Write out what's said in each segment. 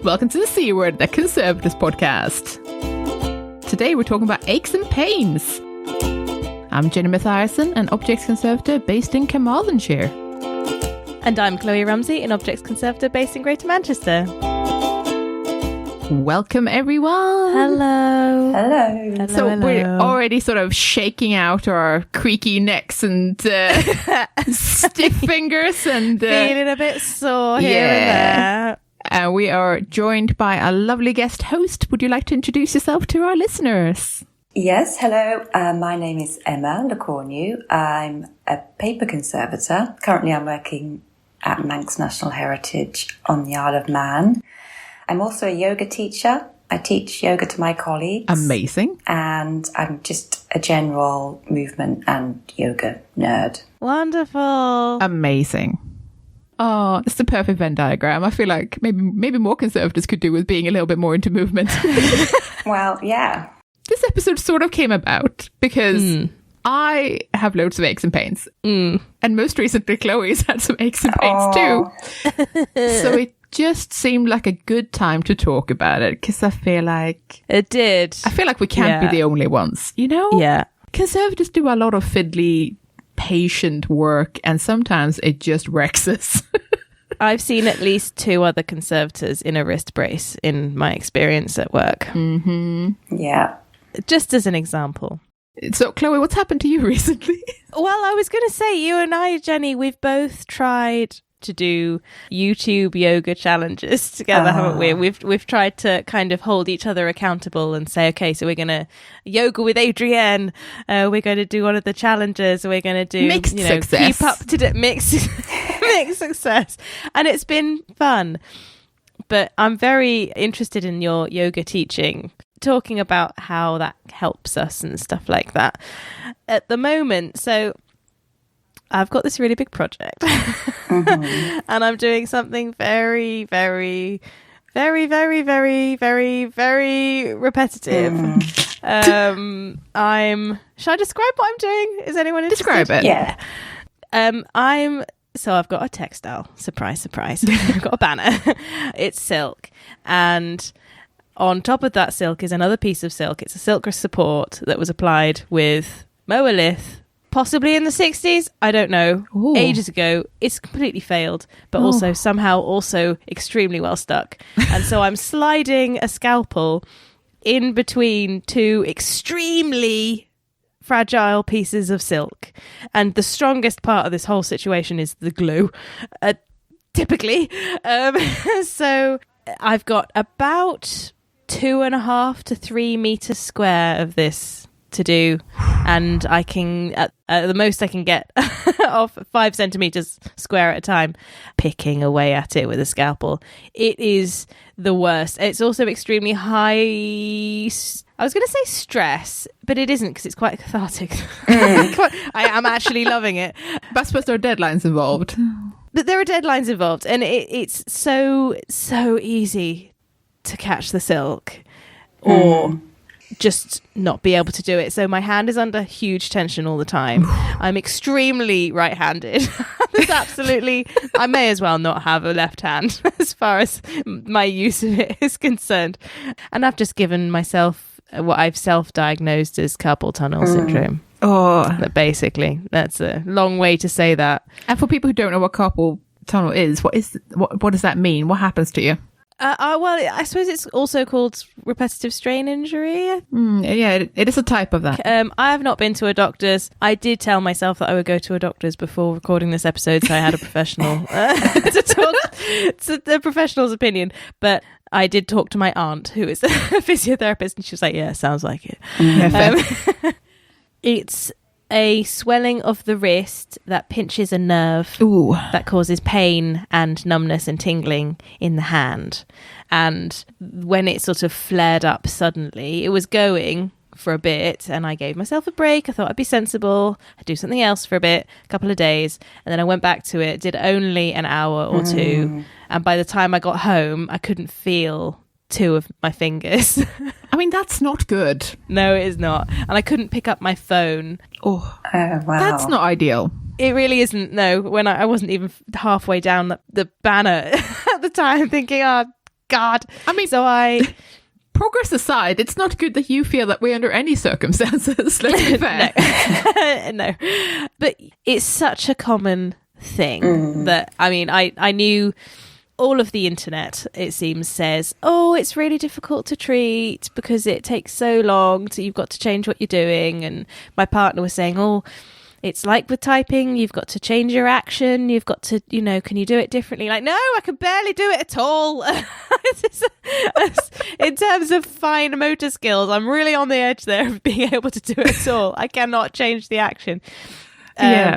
Welcome to the C Word, the Conservators podcast. Today we're talking about aches and pains. I'm Jenny Mathiasson, an objects conservator based in Carmarthenshire. And I'm Kloe Ramsey, an objects conservator based in Greater Manchester. Welcome, everyone. Hello. Hello. So we're already sort of shaking out our creaky necks and stiff fingers and feeling a bit sore here and there. We are joined by a lovely guest host. Would you like to introduce yourself to our listeners? Yes, hello. My name is Emma Le Cornu. I'm a paper conservator. Currently I'm working at Manx National Heritage on the Isle of Man. I'm also a yoga teacher. I teach yoga to my colleagues. Amazing. And I'm just a general movement and yoga nerd. Wonderful. Amazing. Oh, it's the perfect Venn diagram. I feel like maybe more conservators could do with being a little bit more into movement. Well, yeah. This episode sort of came about because I have loads of aches and pains. And most recently, Chloe's had some aches and pains too. So it just seemed like a good time to talk about it because I feel like... It did. I feel like we can't be the only ones, you know? Yeah. Conservators do a lot of fiddly, patient work and sometimes it just wrecks us. I've seen at least 2 other conservators in a wrist brace in my experience at work. Mm-hmm. Yeah. Just as an example. So, Chloe, what's happened to you recently? Well, I was going to say, you and I, Jenny, we've both tried to do YouTube yoga challenges together, haven't we? We've tried to kind of hold each other accountable and say, okay, so we're going to yoga with Adrienne. We're going to do one of the challenges. We're going to do mixed success. Keep up to mixed success, and it's been fun. But I'm very interested in your yoga teaching, talking about how that helps us and stuff like that at the moment. So I've got this really big project and I'm doing something very, very, very, very, very, very, very repetitive. Shall I describe what I'm doing? Is anyone interested? Describe it. Yeah. So I've got a textile. Surprise, surprise. I've got a banner. It's silk. And on top of that silk is another piece of silk. It's a silk support that was applied with Moalith, possibly in the 60s. I don't know. Ooh. Ages ago. It's completely failed, but also somehow also extremely well stuck. And so I'm sliding a scalpel in between 2 extremely fragile pieces of silk. And the strongest part of this whole situation is the glue, typically. So I've got about 2.5 to 3 meters square of this to do, and I can at the most I can get off 5 centimeters square at a time, picking away at it with a scalpel. It is the worst. It's also extremely high. I was going to say stress, but it isn't because it's quite cathartic. I am actually loving it. But I suppose there are deadlines involved. But there are deadlines involved, and it's so easy to catch the silk or just not be able to do it. So my hand is under huge tension all the time. I'm extremely right-handed. There's absolutely, I may as well not have a left hand as far as my use of it is concerned. And I've just given myself what I've self-diagnosed as carpal tunnel syndrome. But basically, that's a long way to say that. And for people who don't know what carpal tunnel is, what does that mean? What happens to you? Well, I suppose it's also called repetitive strain injury. Yeah, it is a type of that. I have not been to a doctor's. I did tell myself that I would go to a doctor's before recording this episode, so I had a professional to talk to the professional's opinion. But I did talk to my aunt, who is a physiotherapist, and she was like, "Yeah, sounds like it." It's a swelling of the wrist that pinches a nerve that causes pain and numbness and tingling in the hand. And when it sort of flared up suddenly, it was going for a bit, and I gave myself a break. I thought I'd be sensible, I'd do something else for a couple of days, and then I went back to it, did only an hour or 2, and by the time I got home I couldn't feel 2 of my fingers. I mean, that's not good. No, it is not. And I couldn't pick up my phone. Wow. That's not ideal. It really isn't, no. When I wasn't even halfway down the banner at the time, thinking, God. I mean, so progress aside, it's not good that you feel that way under any circumstances. Let's be fair. No. But it's such a common thing that, I mean, I knew all of the internet, it seems, says, oh, it's really difficult to treat because it takes so long, so you've got to change what you're doing. And my partner was saying, oh, it's like with typing, you've got to change your action, you've got to, can you do it differently? Like, no, I can barely do it at all. In terms of fine motor skills, I'm really on the edge there of being able to do it at all. I cannot change the action.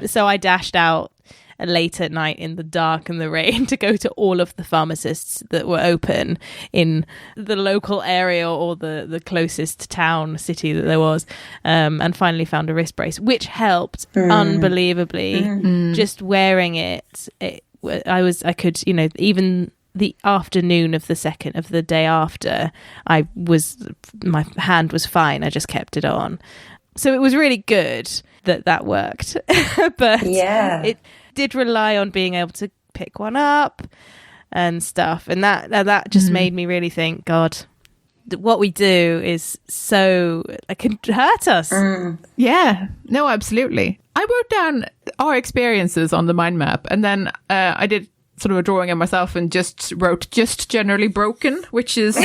So I dashed out late at night in the dark and the rain to go to all of the pharmacists that were open in the local area or the closest town, city that there was, and finally found a wrist brace, which helped unbelievably. Just wearing it, I could, even the afternoon of the day after, my hand was fine. I just kept it on. So it was really good that worked. But it did rely on being able to pick one up and stuff, and that just made me really think, God, what we do is so it can hurt us. Yeah, no, absolutely. I wrote down our experiences on the mind map, and then I did sort of a drawing of myself and just wrote just generally broken, which is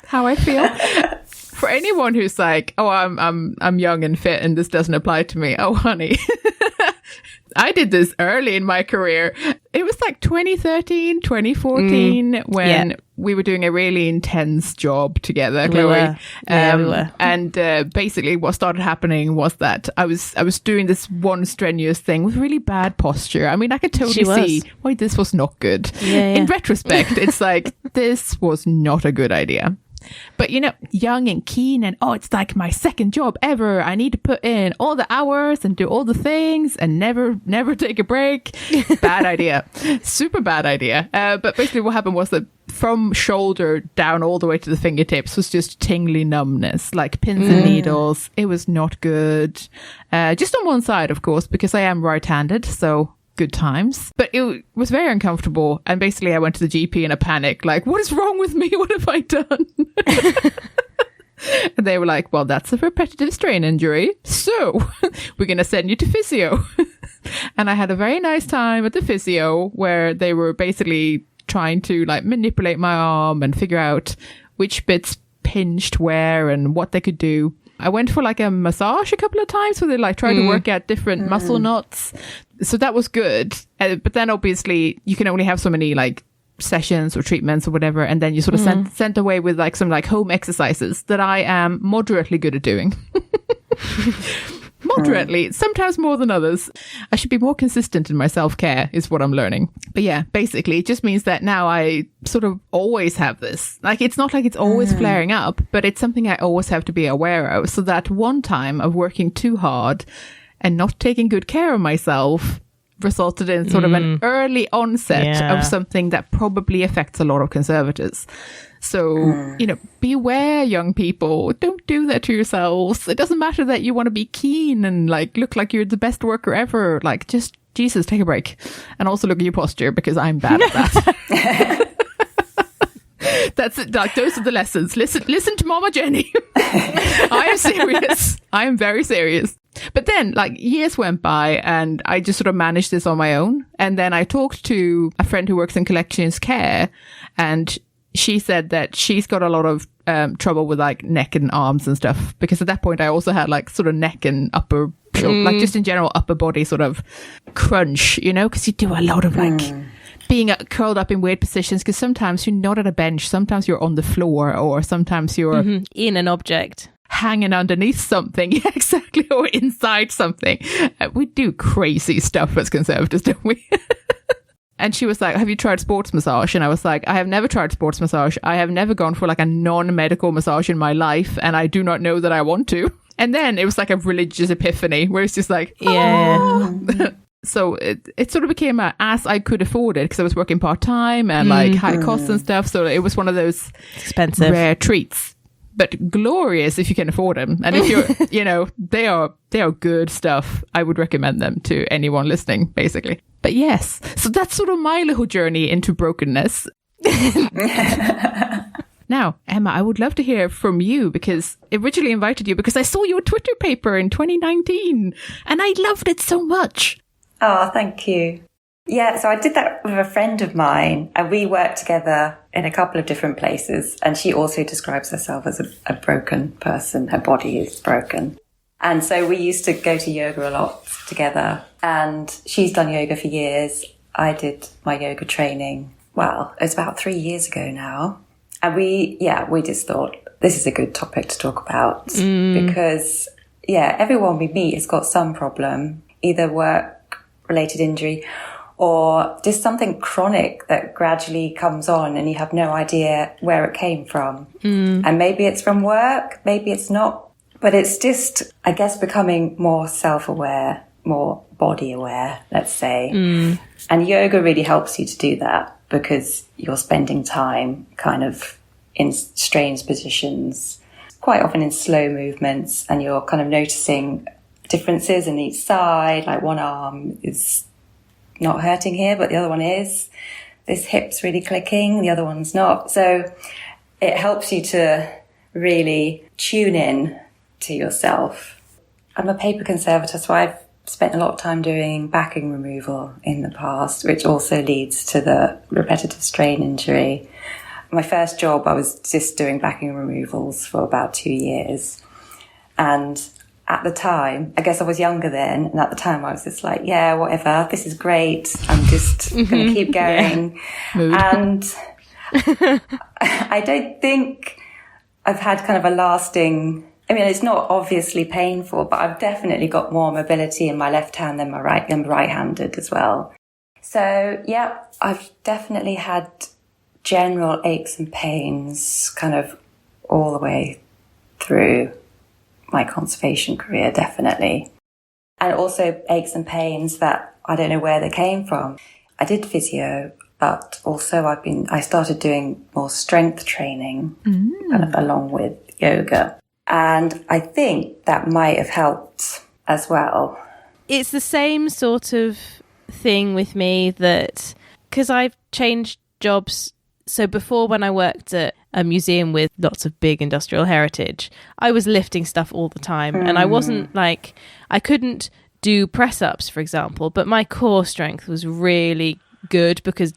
how I feel. For anyone who's like, oh, I'm young and fit and this doesn't apply to me. Oh, honey. I did this early in my career. It was like 2013, 2014 when we were doing a really intense job together, Kloe. We were. And basically what started happening was that I was doing this one strenuous thing with really bad posture. I mean, I could totally see why this was not good. In retrospect, it's like, this was not a good idea. But, young and keen and, it's like my second job ever. I need to put in all the hours and do all the things and never take a break. Bad idea. Super bad idea. But basically what happened was that from shoulder down all the way to the fingertips was just tingly numbness, like pins and needles. It was not good. Just on one side, of course, because I am right-handed. So good times, but it was very uncomfortable, and basically I went to the GP in a panic, like, what is wrong with me? What have I done? And they were like, well, that's a repetitive strain injury, so we're going to send you to physio. And I had a very nice time at the physio where they were basically trying to like manipulate my arm and figure out which bits pinched where and what they could do. I went for like a massage a couple of times where they like tried to work out different muscle knots. So that was good. But then obviously you can only have so many like sessions or treatments or whatever. And then you sort of sent away with like some like home exercises that I am moderately good at doing. Moderately, sometimes more than others. I should be more consistent in my self-care is what I'm learning. But yeah, basically it just means that now I sort of always have this. Like, it's not like it's always flaring up, but it's something I always have to be aware of. So that one time of working too hard and not taking good care of myself resulted in sort of an early onset of something that probably affects a lot of conservators. So, beware, young people. Don't do that to yourselves. It doesn't matter that you want to be keen and like look like you're the best worker ever. Like, just, Jesus, take a break. And also look at your posture, because I'm bad at that. That's it. Like, those are the lessons. Listen to Mama Jenny. I am serious. I am very serious. But then, like, years went by and I just sort of managed this on my own. And then I talked to a friend who works in collections care, and she said that she's got a lot of trouble with like neck and arms and stuff, because at that point I also had like sort of neck and upper, like just in general upper body sort of crunch, because you do a lot of like being curled up in weird positions, because sometimes you're not at a bench, sometimes you're on the floor, or sometimes you're in an object. Hanging underneath something. Yeah, exactly. Or inside something. We do crazy stuff as conservators, don't we? And she was like, have you tried sports massage? And I was like, I have never tried sports massage. I have never gone for like a non-medical massage in my life, and I do not know that I want to. And then it was like a religious epiphany where it's just like, So it sort of became as I could afford it, because I was working part-time and like high costs and stuff. So it was one of those expensive rare treats, but glorious if you can afford them. And if you're, they are good stuff. I would recommend them to anyone listening, basically. But yes, so that's sort of my little journey into brokenness. Now, Emma, I would love to hear from you, because I originally invited you because I saw your Twitter paper in 2019 and I loved it so much. Oh, thank you. Yeah, so I did that with a friend of mine, and we worked together in a couple of different places. And she also describes herself as a broken person. Her body is broken. And so we used to go to yoga a lot together. And she's done yoga for years. I did my yoga training, well, it's about 3 years ago now. And we just thought this is a good topic to talk about because, everyone we meet has got some problem, either work-related injury or just something chronic that gradually comes on and you have no idea where it came from. And maybe it's from work, maybe it's not. But it's just, I guess, becoming more self-aware, more body-aware, let's say. And yoga really helps you to do that, because you're spending time kind of in strange positions, quite often in slow movements, and you're kind of noticing differences in each side, like one arm is not hurting here, but the other one is. This hip's really clicking, the other one's not. So it helps you to really tune in to yourself. I'm a paper conservator, so I've spent a lot of time doing backing removal in the past, which also leads to the repetitive strain injury. My first job, I was just doing backing removals for about 2 years. And at the time, I guess I was younger then, and at the time I was just like, yeah, whatever, this is great. I'm just going to keep going. And I don't think I've had kind of a lasting... I mean, it's not obviously painful, but I've definitely got more mobility in my left hand than my right. I'm right-handed as well. So, yeah, I've definitely had general aches and pains kind of all the way through my conservation career, definitely. And also aches and pains that I don't know where they came from. I did physio, but also I started doing more strength training kind of along with yoga. And I think that might have helped as well. It's the same sort of thing with me, that because I've changed jobs. So before, when I worked at a museum with lots of big industrial heritage, I was lifting stuff all the time. And I wasn't like, I couldn't do press-ups, for example, but my core strength was really good, because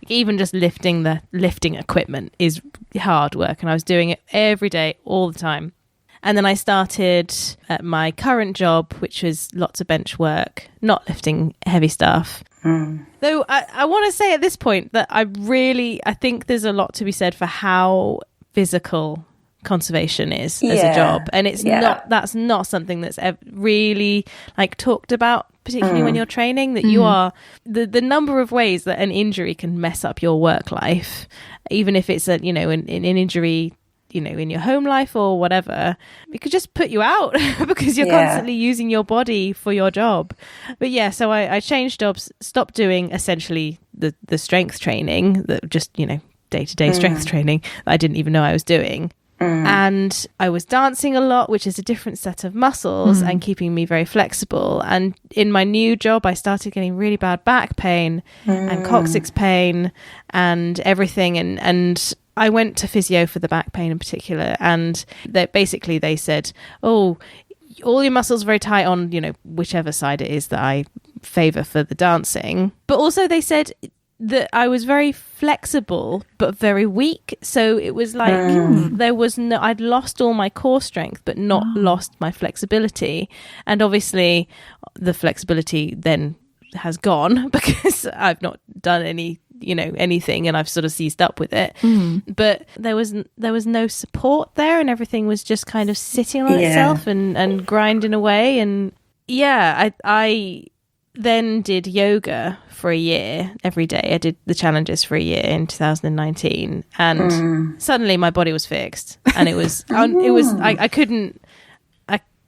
even just lifting the lifting equipment is hard work, and I was doing it every day, all the time. And then I started at my current job, which was lots of bench work, not lifting heavy stuff. Though I want to say at this point that I think there's a lot to be said for how physical conservation is as a job, and that's not something that's really like talked about, particularly when you're training, that you are the number of ways that an injury can mess up your work life, even if it's an injury, in your home life or whatever. It could just put you out because you're constantly using your body for your job. But so I changed jobs, stopped doing essentially the strength training, that just day-to-day strength training that I didn't even know I was doing. And I was dancing a lot, which is a different set of muscles and keeping me very flexible. And in my new job, I started getting really bad back pain and coccyx pain and everything. And I went to physio for the back pain in particular. And they said, oh, all your muscles are very tight on, whichever side it is that I favour for the dancing. But also they said that I was very flexible but very weak, so it was like I'd lost all my core strength but not lost my flexibility. And obviously the flexibility then has gone because I've not done anything, and I've sort of seized up with it. But there was no support there, and everything was just kind of sitting on itself and grinding away. And I then did yoga for a year every day. I did the challenges for a year in 2019, and suddenly my body was fixed, and it was I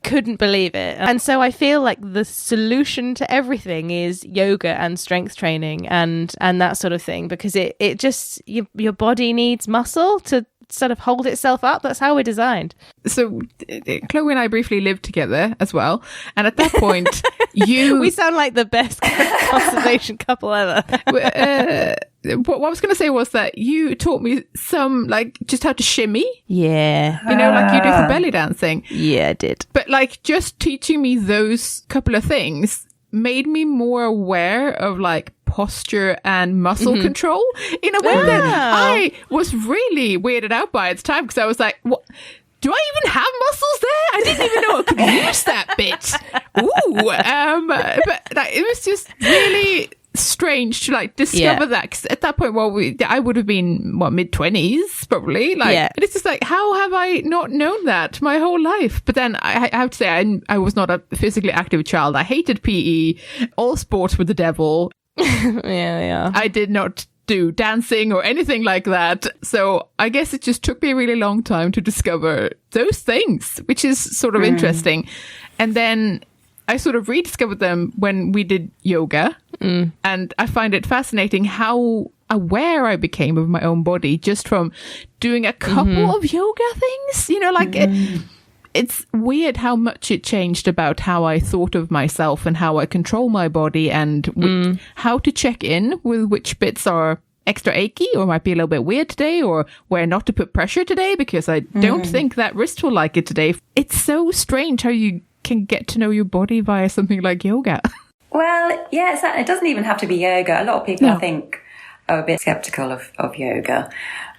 couldn't believe it. And so I feel like the solution to everything is yoga and strength training and that sort of thing, because it just your body needs muscle to sort of hold itself up. That's how we're designed. So Kloe and I briefly lived together as well, and at that point we sound like the best conservation couple ever. what I was going to say was that you taught me some, like, just how to shimmy. Yeah. You know, like you do for belly dancing. Yeah, I did. But like just teaching me those couple of things made me more aware of like posture and muscle control in a way that I was really weirded out by at the time, because I was like, what? Do I even have muscles there? I didn't even know I could use that bit. Ooh. But like, it was just really strange to like discover that, because at that point, I would have been mid-20s probably, like, and it's just like, how have I not known that my whole life? But then I have to say, I was not a physically active child. I hated PE. All sports were the devil. Yeah. I did not do dancing or anything like that. So I guess it just took me a really long time to discover those things, which is sort of interesting. And then I sort of rediscovered them when we did yoga. And I find it fascinating how aware I became of my own body just from doing a couple of yoga things. You know, like it's weird how much it changed about how I thought of myself and how I control my body, and how to check in with which bits are extra achy or might be a little bit weird today, or where not to put pressure today because I don't think that wrist will like it today. It's so strange how you can get to know your body via something like yoga. Well, yeah, it doesn't even have to be yoga. A lot of people, I think, are a bit skeptical of yoga,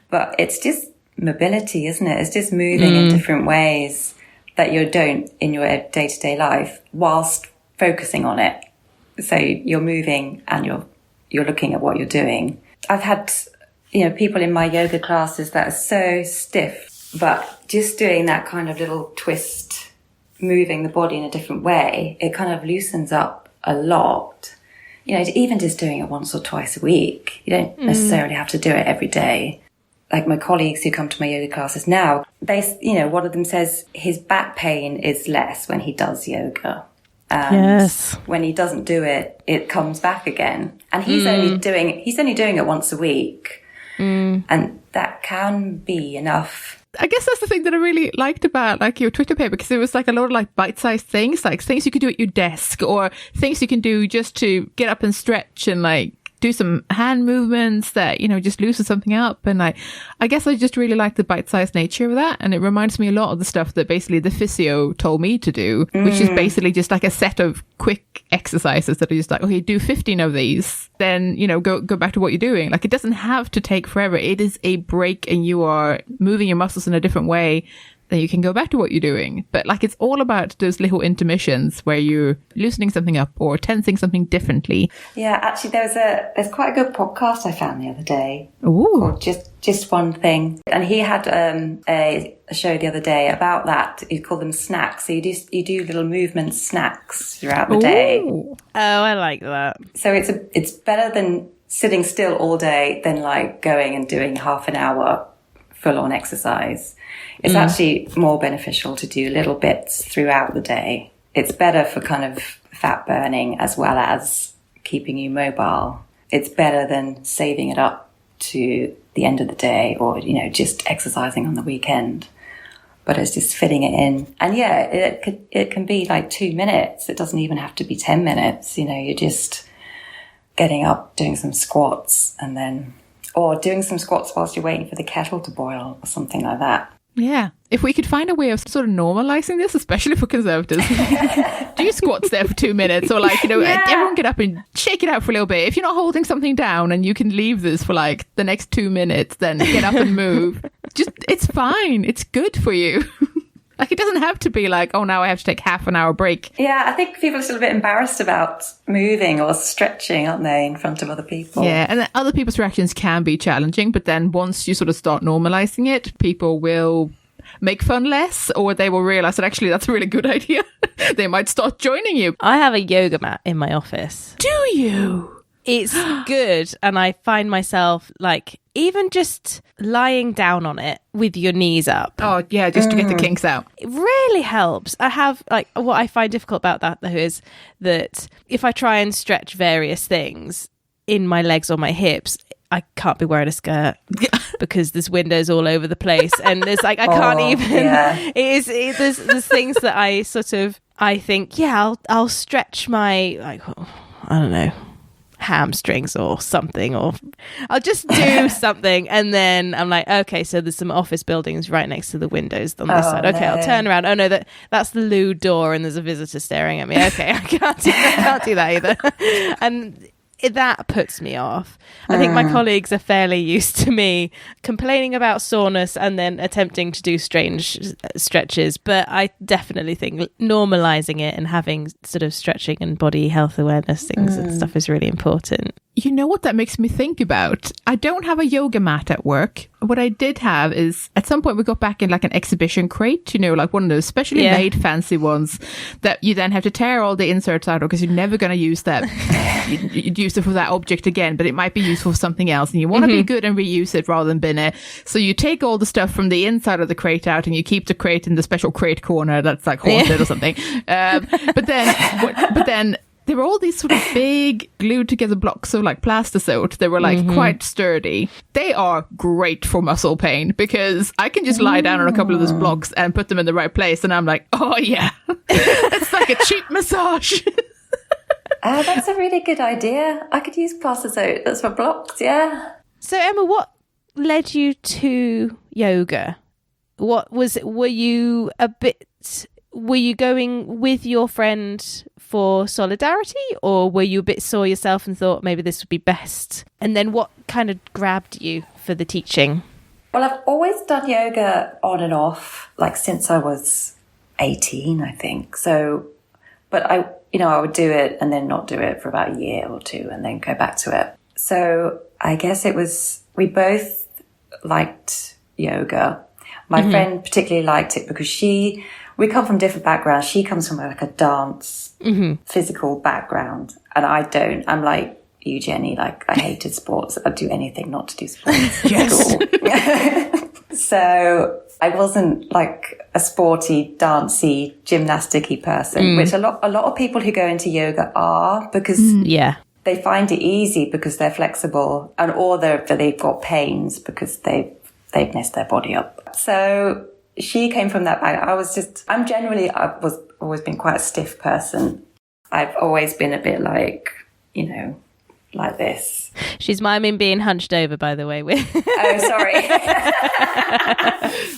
but it's just mobility, isn't it? It's just moving in different ways that you don't in your day-to-day life whilst focusing on it. So you're moving and you're looking at what you're doing. I've had, people in my yoga classes that are so stiff, but just doing that kind of little twist, moving the body in a different way, it kind of loosens up a lot. Even just doing it once or twice a week. You don't necessarily have to do it every day. Like my colleagues who come to my yoga classes now, one of them says his back pain is less when he does yoga. And when he doesn't do it, it comes back again. And he's only doing it once a week. And that can be enough. I guess that's the thing that I really liked about like your Twitter paper, because it was like a lot of like bite-sized things, like things you could do at your desk or things you can do just to get up and stretch and like do some hand movements that, just loosen something up. And I guess I just really like the bite-sized nature of that. And it reminds me a lot of the stuff that basically the physio told me to do, which is basically just like a set of quick exercises that are just like, okay, do 15 of these, then, go back to what you're doing. Like, it doesn't have to take forever. It is a break and you are moving your muscles in a different way. Then you can go back to what you're doing. But like, it's all about those little intermissions where you're loosening something up or tensing something differently. Yeah, actually, there's quite a good podcast I found the other day. Ooh. Called Just One Thing. And he had a show the other day about that. He called them snacks. So you do little movement snacks throughout the day. Oh, I like that. So it's better than sitting still all day than like going and doing half an hour full-on exercise. It's actually more beneficial to do little bits throughout the day. It's better for kind of fat burning as well as keeping you mobile. It's better than saving it up to the end of the day or, just exercising on the weekend. But it's just fitting it in. And yeah, it can be like 2 minutes. It doesn't even have to be 10 minutes. You're just getting up, doing some squats or doing some squats whilst you're waiting for the kettle to boil or something like that. Yeah. If we could find a way of sort of normalizing this, especially for conservators, do squats there for 2 minutes or like, everyone get up and shake it out for a little bit. If you're not holding something down and you can leave this for like the next 2 minutes, then get up and move. It's fine. It's good for you. Like, it doesn't have to be like, oh, now I have to take half an hour break. Yeah, I think people are still a bit embarrassed about moving or stretching, aren't they, in front of other people? Yeah, and then other people's reactions can be challenging, but then once you sort of start normalizing it, people will make fun less, or they will realize that actually that's a really good idea. They might start joining you. I have a yoga mat in my office. Do you? It's good, and I find myself like even just lying down on it with your knees up. Oh yeah, just to get the kinks out. It really helps. I have like what I find difficult about that though is that if I try and stretch various things in my legs or my hips, I can't be wearing a skirt because there's windows all over the place, and there's like I can't even. Yeah. There's things that I think I'll stretch my I don't know. hamstrings or something, or I'll just do something, and then I'm like, okay, so there's some office buildings right next to the windows on this side. Okay, no. I'll turn around. Oh no, that's the loo door, and there's a visitor staring at me. Okay, I can't do that either. And that puts me off. I think my colleagues are fairly used to me complaining about soreness and then attempting to do strange stretches, but I definitely think normalizing it and having sort of stretching and body health awareness things and stuff is really important. You know what that makes me think about? I don't have a yoga mat at work. What I did have is, at some point we got back in like an exhibition crate, you know, like one of those specially made fancy ones that you then have to tear all the inserts out of because you're never going to use that. You'd use it for that object again, but it might be useful for something else. And you want to be good and reuse it rather than bin it. So you take all the stuff from the inside of the crate out and you keep the crate in the special crate corner that's like haunted or something. But then there were all these sort of big glued together blocks of like plastisode. They were like quite sturdy. They are great for muscle pain because I can just lie down on a couple of those blocks and put them in the right place. And I'm like, oh yeah, it's like a cheap massage. That's a really good idea. I could use plastisode. That's for blocks, yeah. So Emma, what led you to yoga? Were you going with your friend for solidarity, or were you a bit sore yourself and thought maybe this would be best? And then what kind of grabbed you for the teaching? Well, I've always done yoga on and off, like since I was 18, I think. So, but I would do it and then not do it for about a year or two and then go back to it. So I guess we both liked yoga. My friend particularly liked it because we come from different backgrounds. She comes from like a dance, physical background, and I don't. I'm like you, Jenny. Like I hated sports. I'd do anything not to do sports. Yes. So I wasn't like a sporty, dancey, gymnasticy person, which a lot of people who go into yoga are because they find it easy because they're flexible, and or they've got pains because they've messed their body up. So she came from that back. I've always been quite a stiff person. I've always been a bit like, like this. She's miming being hunched over, by the way. Oh, sorry.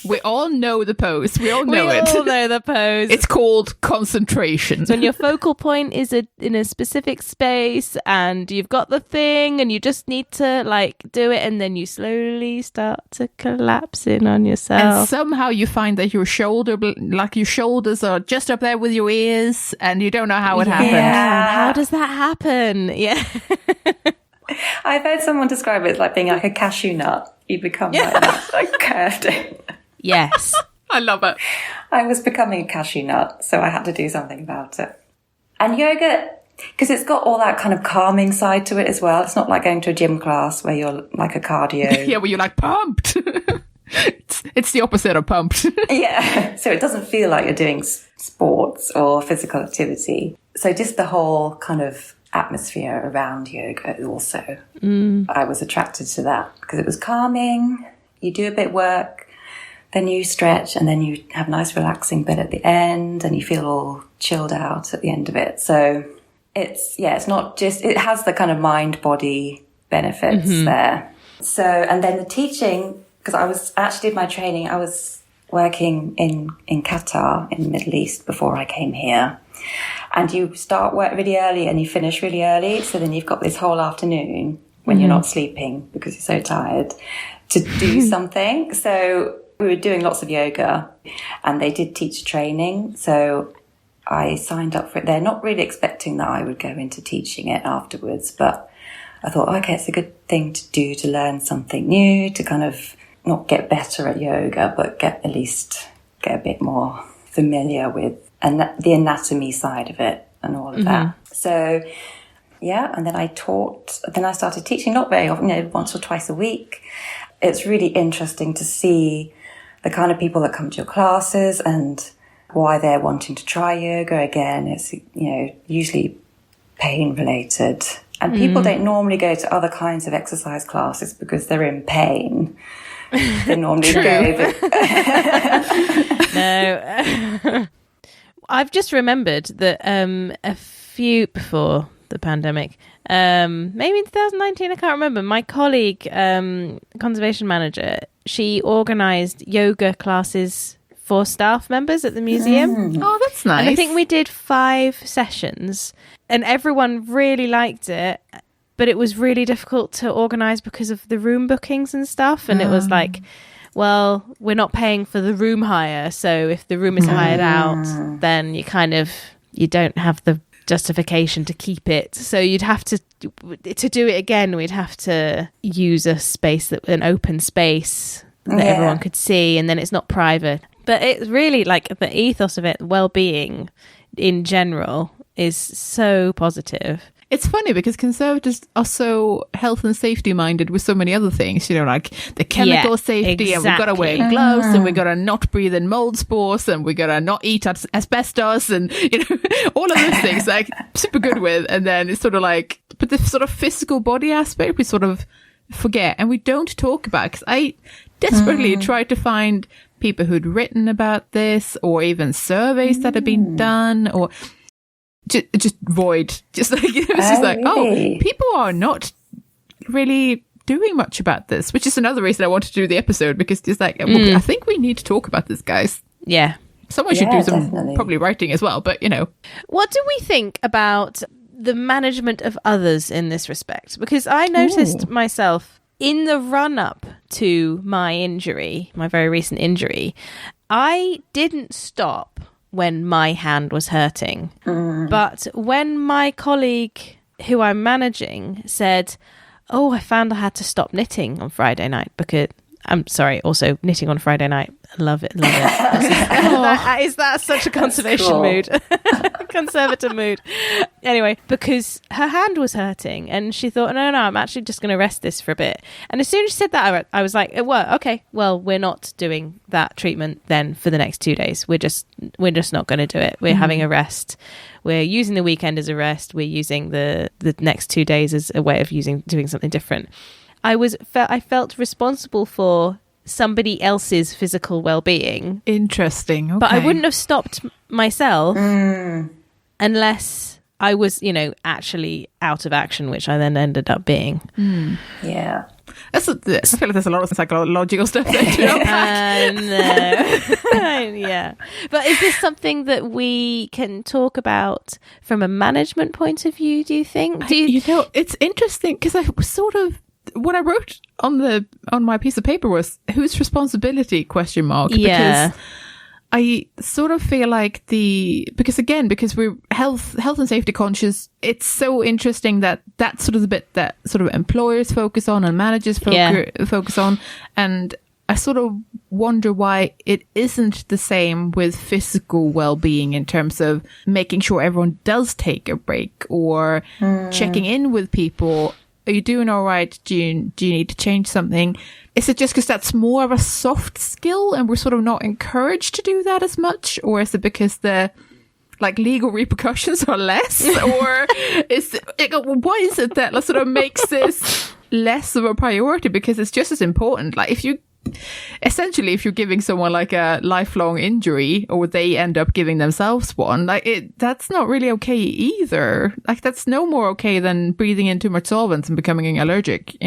We all know the pose. We all know it. We all know the pose. It's called concentration. So when your focal point is in a specific space and you've got the thing and you just need to like do it, and then you slowly start to collapse in on yourself. And somehow you find that your shoulders are just up there with your ears and you don't know how it happened. Yeah. How does that happen? Yeah. I've heard someone describe it as like being like a cashew nut. You become like that, like curved in. Yes. I love it. I was becoming a cashew nut, so I had to do something about it. And yoga, because it's got all that kind of calming side to it as well. It's not like going to a gym class where you're like a cardio. Yeah, where you're like pumped. It's the opposite of pumped. Yeah. So it doesn't feel like you're doing sports or physical activity. So just the whole kind of atmosphere around yoga also. I was attracted to that because it was calming. You do a bit of work, then you stretch, and then you have a nice relaxing bit at the end, and you feel all chilled out at the end of it. So it's not just, it has the kind of mind body benefits there. So, and then the teaching, because I did my training, I was working in Qatar in the Middle East before I came here. And you start work really early and you finish really early. So then you've got this whole afternoon when you're not sleeping because you're so tired to do something. So we were doing lots of yoga and they did teacher training. So I signed up for it. They're not really expecting that I would go into teaching it afterwards. But I thought, okay, it's a good thing to do to learn something new, to kind of not get better at yoga, but at least get a bit more familiar with the anatomy side of it and all of that. So, yeah, and then I started teaching, not very often, once or twice a week. It's really interesting to see the kind of people that come to your classes and why they're wanting to try yoga again. It's, usually pain related. And people don't normally go to other kinds of exercise classes because they're in pain. They normally go. No. I've just remembered that before the pandemic, maybe in 2019, I can't remember. My colleague, conservation manager, she organised yoga classes for staff members at the museum. Oh, that's nice. And I think we did 5 sessions and everyone really liked it, but it was really difficult to organise because of the room bookings and stuff. And it was like, well, we're not paying for the room hire, so if the room is hired out, then you don't have the justification to keep it. So you'd have to do it again, we'd have to use an open space that everyone could see, and then it's not private. But it's really like the ethos of it, well-being in general, is so positive. It's funny because conservators are so health and safety minded with so many other things, like the chemical safety, and we've got to wear gloves, and we've got to not breathe in mold spores, and we've got to not eat asbestos, and all of those things, like super good with. And then it's sort of like, but the sort of physical body aspect we sort of forget, and we don't talk about, because I desperately tried to find people who'd written about this, or even surveys that had been done, or just void. Just like, it's just like, really? Oh, people are not really doing much about this, which is another reason I wanted to do the episode, because it's like, I think we need to talk about this, guys. Yeah. Someone should do some probably writing as well, but What do we think about the management of others in this respect? Because I noticed myself in the run-up to my injury, my very recent injury, I didn't stop when my hand was hurting. But when my colleague who I'm managing said, oh, I found I had to stop knitting on Friday night because... I'm sorry, also knitting on Friday night. Love it. That's such a conservation mood. Conservator mood. Anyway, because her hand was hurting and she thought, no, I'm actually just going to rest this for a bit. And as soon as she said that, I was like, well, okay, well, we're not doing that treatment then for the next 2 days. We're just not going to do it. We're having a rest. We're using the weekend as a rest. We're using the next 2 days as a way of doing something different. I felt responsible for somebody else's physical well-being. Interesting. Okay. But I wouldn't have stopped myself unless I was, actually out of action, which I then ended up being. Yeah. I feel like there's a lot of psychological stuff there too. No. Yeah. But is this something that we can talk about from a management point of view, do you think? It's interesting because I sort of, what I wrote on my piece of paper was whose responsibility ? Yeah. Because I sort of feel like because we're health and safety conscious, it's so interesting that that's sort of the bit that sort of employers focus on and managers focus on. And I sort of wonder why it isn't the same with physical well-being in terms of making sure everyone does take a break or checking in with people. Are you doing all right? Do you need to change something? Is it just because that's more of a soft skill and we're sort of not encouraged to do that as much? Or is it because the legal repercussions are less? Or why is it that sort of makes this less of a priority? Because it's just as important. Like if you're giving someone like a lifelong injury, or they end up giving themselves one, that's not really okay either. Like that's no more okay than breathing in too much solvents and becoming allergic.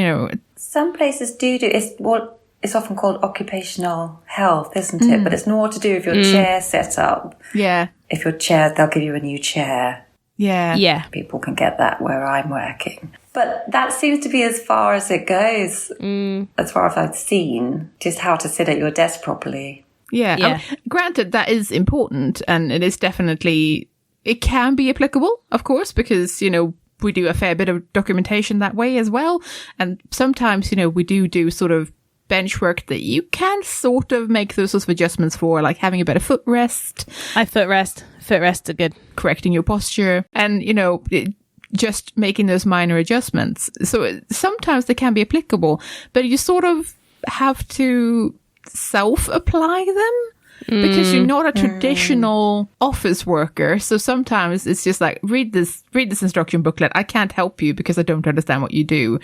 Some places do it's often called occupational health, isn't it? But it's more to do with your chair setup. Yeah. If your chair, they'll give you a new chair. Yeah. Yeah. People can get that where I'm working. But that seems to be as far as it goes, as far as I've seen, just how to sit at your desk properly. Yeah. Granted, that is important, and it is definitely, it can be applicable, of course, because, we do a fair bit of documentation that way as well. And sometimes, we do sort of bench work that you can sort of make those sorts of adjustments for, like having a better footrest. Footrests are good. Correcting your posture and, just making those minor adjustments. So sometimes they can be applicable, but you sort of have to self-apply them because you're not a traditional office worker. So sometimes it's just like, read this instruction booklet. I can't help you because I don't understand what you do.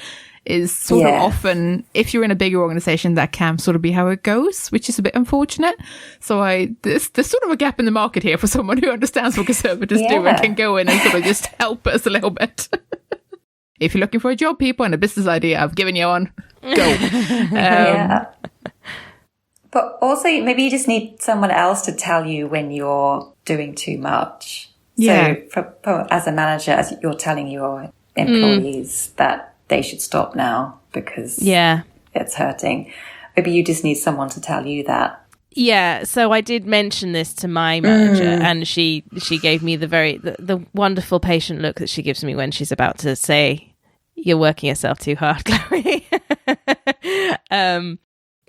Is sort of often, if you're in a bigger organization, that can sort of be how it goes, which is a bit unfortunate. So there's sort of a gap in the market here for someone who understands what conservators do and can go in and sort of just help us a little bit. If you're looking for a job, people, and a business idea, I've given you one. Go. Yeah. But also, maybe you just need someone else to tell you when you're doing too much. Yeah. So as a manager, as you're telling your employees that they should stop now because it's hurting. Maybe you just need someone to tell you that. Yeah, so I did mention this to my manager, and she gave me the wonderful patient look that she gives me when she's about to say, "You're working yourself too hard, Kloe."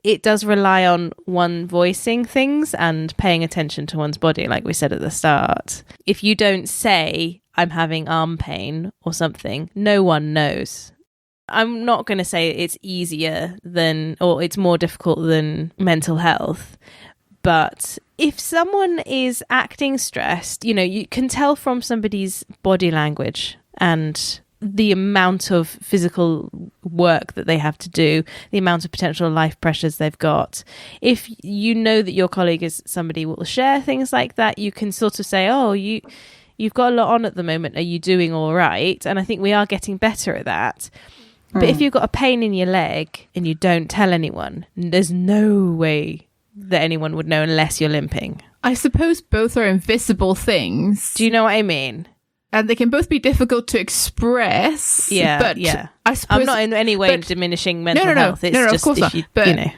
It does rely on one voicing things and paying attention to one's body, like we said at the start. If you don't say, "I'm having arm pain" or something, no one knows. I'm not going to say it's easier or it's more difficult than mental health. But if someone is acting stressed, you can tell from somebody's body language and the amount of physical work that they have to do, the amount of potential life pressures they've got. If you know that your colleague is somebody who will share things like that, you can sort of say, "Oh, you've got a lot on at the moment. Are you doing all right?" And I think we are getting better at that. But if you've got a pain in your leg and you don't tell anyone, there's no way that anyone would know unless you're limping. I suppose both are invisible things. Do you know what I mean? And they can both be difficult to express. Yeah, but I suppose, I'm not in any way diminishing mental health. It's just, of course if not. But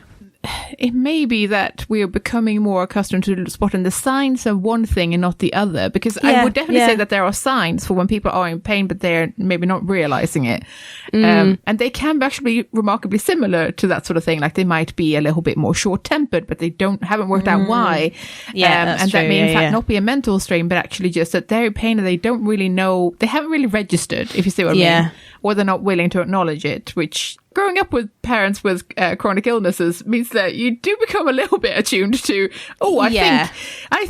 it may be that we are becoming more accustomed to spotting the signs of one thing and not the other, because I would definitely say that there are signs for when people are in pain, but they're maybe not realizing it. And they can actually be remarkably similar to that sort of thing. Like they might be a little bit more short-tempered, but they haven't worked out why. That's true. That may in fact not be a mental strain, but actually just that they're in pain and they don't really know, they haven't really registered, if you see what I mean, or they're not willing to acknowledge it, which growing up with parents with chronic illnesses means that you do become a little bit attuned to, I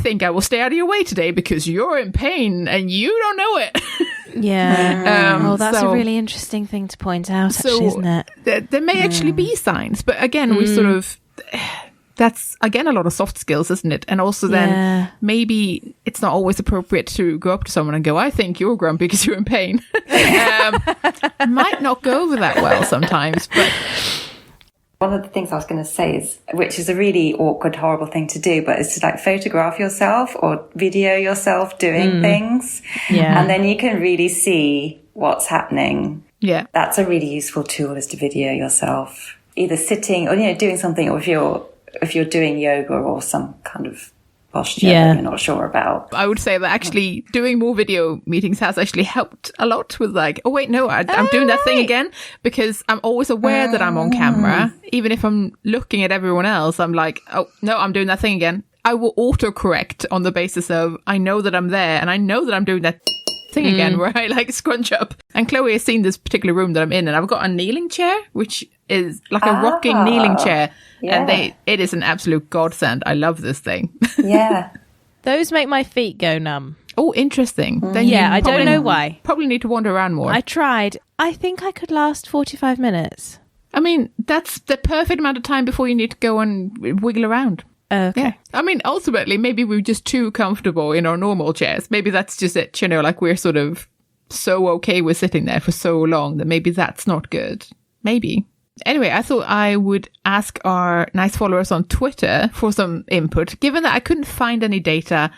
think I will stay out of your way today because you're in pain and you don't know it. That's a really interesting thing to point out, actually, isn't it? There may actually be signs, but again, we sort of, that's again a lot of soft skills, isn't it? And also then maybe it's not always appropriate to go up to someone and go, "I think you're grumpy because you're in pain." Might not go over that well sometimes, but one of the things I was going to say is, which is a really awkward, horrible thing to do, but it's to like photograph yourself or video yourself doing things. And then you can really see what's happening. Yeah. That's a really useful tool, is to video yourself, either sitting or, doing something, or if you're doing yoga or some kind of posture that you're not sure about. I would say that actually doing more video meetings has actually helped a lot with like, oh wait, no, I'm doing that thing again, because I'm always aware that I'm on camera. Even if I'm looking at everyone else, I'm like, oh no, I'm doing that thing again. I will autocorrect on the basis of I know that I'm there and I know that I'm doing that thing again, where I like scrunch up. And Kloe has seen this particular room that I'm in, and I've got a kneeling chair, which is like a rocking kneeling chair. And it is an absolute godsend. I love this thing. Those make my feet go numb. Oh, interesting. Then I don't know why. Probably need to wander around more. I tried. I think I could last 45 minutes. I mean, that's the perfect amount of time before you need to go and wiggle around. Okay. Yeah. I mean, ultimately, maybe we're just too comfortable in our normal chairs. Maybe that's just it, like we're sort of so okay with sitting there for so long that maybe that's not good. Maybe. Anyway, I thought I would ask our nice followers on Twitter for some input, given that I couldn't find any data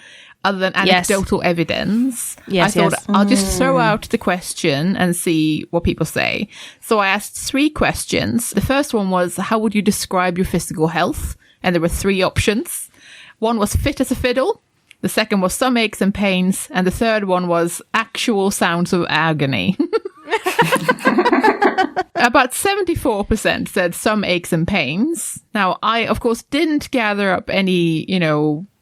other than anecdotal evidence. I thought I'll just throw out the question and see what people say. So I asked 3 questions. The first one was, how would you describe your physical health? And there were 3 options. One was fit as a fiddle. The second was some aches and pains. And the third one was actual sounds of agony. About 74% said some aches and pains. Now, I, of course, didn't gather up any,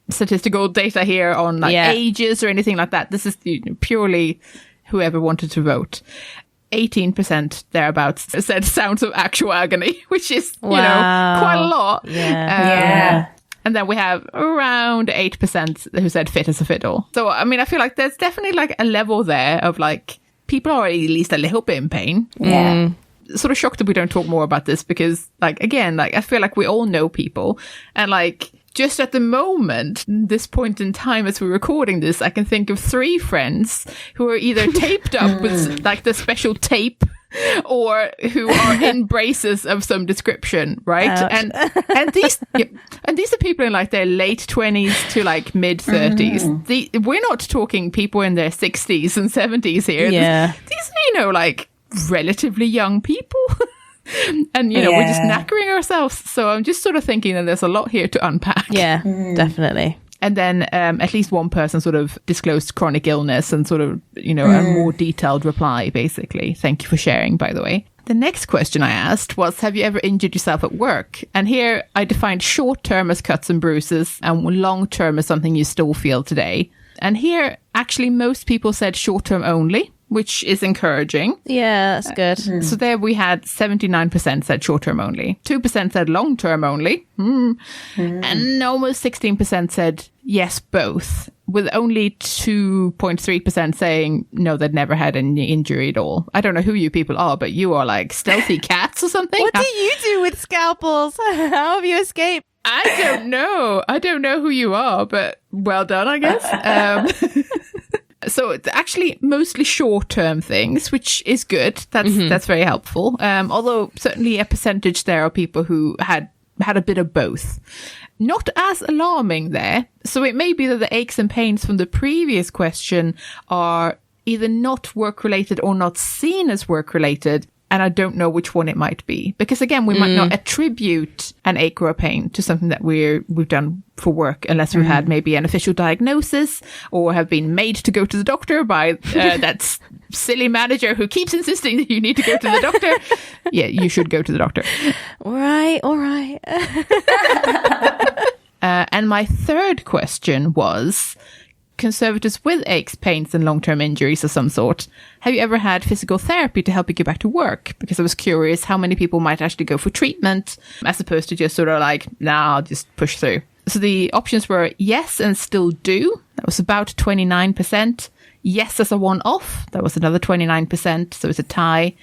statistical data here on like ages or anything like that. This is purely whoever wanted to vote. 18% thereabouts said sounds of actual agony, which is, quite a lot. And then we have around 8% who said fit as a fiddle. So, I mean, I feel like there's definitely like a level there of like, people are at least a little bit in pain. Sort of shocked that we don't talk more about this because, like, again, like, I feel like we all know people. And, like, just at the moment, this point in time as we're recording this, I can think of 3 friends who are either taped up with like the special tape or who are in braces of some description, right? And these are people in like their late 20s to like mid 30s. We're not talking people in their 60s and 70s here. Yeah. These are, like relatively young people. And, we're just knackering ourselves. So I'm just sort of thinking that there's a lot here to unpack. Yeah, definitely. And then at least one person sort of disclosed chronic illness and sort of, a more detailed reply, basically. Thank you for sharing, by the way. The next question I asked was, have you ever injured yourself at work? And here I defined short-term as cuts and bruises and long-term as something you still feel today. And here, actually, most people said short-term only, which is encouraging. Yeah, that's good. So there we had 79% said short-term only, 2% said long-term only, and almost 16% said yes, both, with only 2.3% saying no, they'd never had any injury at all. I don't know who you people are, but you are like stealthy cats or something. What do you do with scalpels? How have you escaped? I don't know. I don't know who you are, but well done, I guess. So it's actually mostly short-term things, which is good. That's very helpful. Although certainly a percentage there are people who had a bit of both. Not as alarming there. So it may be that the aches and pains from the previous question are either not work-related or not seen as work-related. And I don't know which one it might be. Because again, we might not attribute an ache or a pain to something that we've done for work unless we've had maybe an official diagnosis or have been made to go to the doctor by that silly manager who keeps insisting that you need to go to the doctor. Yeah, you should go to the doctor. All right. And my third question was, conservators with aches, pains and long-term injuries of some sort, have you ever had physical therapy to help you get back to work? Because I was curious how many people might actually go for treatment as opposed to just sort of like, nah, I'll just push through. So the options were yes and still do. That was about 29%. Yes as a one-off. That was another 29%. So it's a tie.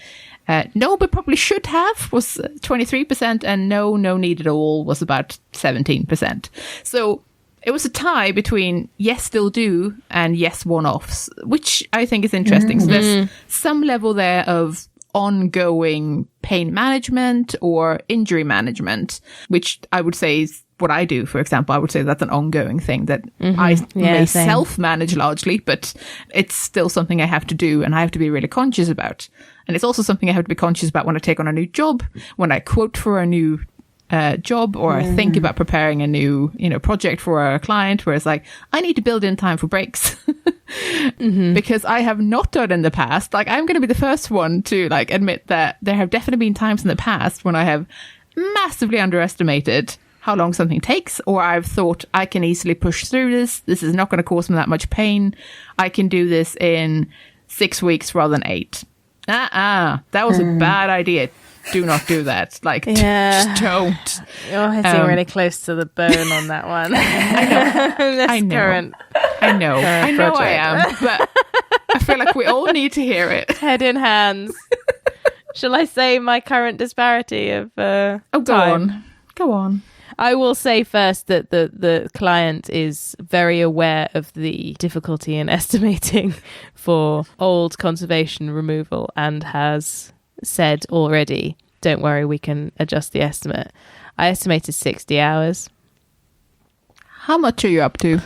No, but probably should have was 23%. And no need at all was about 17%. So it was a tie between yes, still do and yes, one-offs, which I think is interesting. So there's some level there of ongoing pain management or injury management, which I would say is what I do, for example. I would say that's an ongoing thing that I may self-manage largely, but it's still something I have to do and I have to be really conscious about. And it's also something I have to be conscious about when I take on a new job, when I quote for a new job, or I think about preparing a new, project for a client where it's like, I need to build in time for breaks because I have not done in the past. Like, I'm going to be the first one to like admit that there have definitely been times in the past when I have massively underestimated how long something takes, or I've thought I can easily push through this. This is not going to cause me that much pain. I can do this in 6 weeks rather than 8. That was a bad idea. Do not do that. Like, just don't. You're hitting really close to the bone on that one. I know I am, but I feel like we all need to hear it. Head in hands. Shall I say my current disparity of time? Go on. I will say first that the client is very aware of the difficulty in estimating for old conservation removal and has said already, don't worry, we can adjust the estimate. I estimated 60 hours. How much are you up to?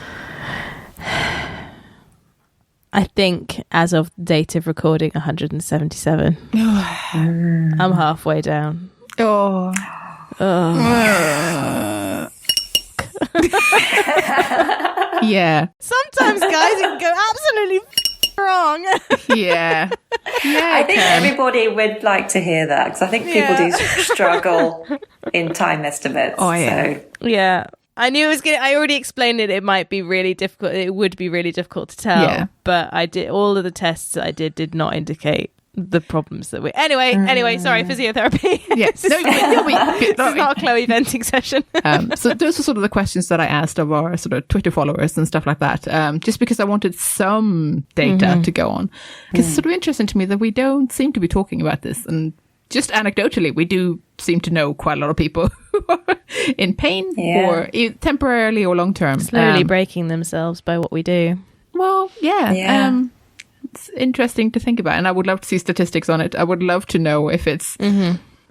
I think as of date of recording, 177. I'm halfway down. Yeah. Sometimes guys can go absolutely wrong. Yeah. I think everybody would like to hear that because I think people do struggle in time estimates. Oh, yeah. So. Yeah. I knew it was going to, I already explained it. It might be really difficult. It would be really difficult to tell. Yeah. But I did, all of the tests that I did not indicate the problems that we anyway sorry, physiotherapy. Yes. This is not a Kloe venting session. So those are sort of the questions that I asked of our sort of Twitter followers and stuff like that, just because I wanted some data to go on, because it's sort of interesting to me that we don't seem to be talking about this, and just anecdotally we do seem to know quite a lot of people who are in pain or temporarily or long term. Slowly breaking themselves by what we do. Well, it's interesting to think about, and I would love to see statistics on it. I would love to know if it's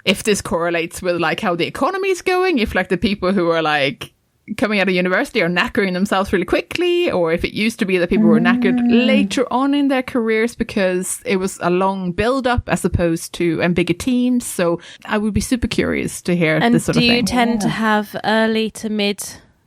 if this correlates with like how the economy is going, if like the people who are like coming out of university are knackering themselves really quickly, or if it used to be that people were knackered later on in their careers because it was a long build up as opposed to and bigger teams. So I would be super curious to hear this sort of thing. And do you tend to have early to mid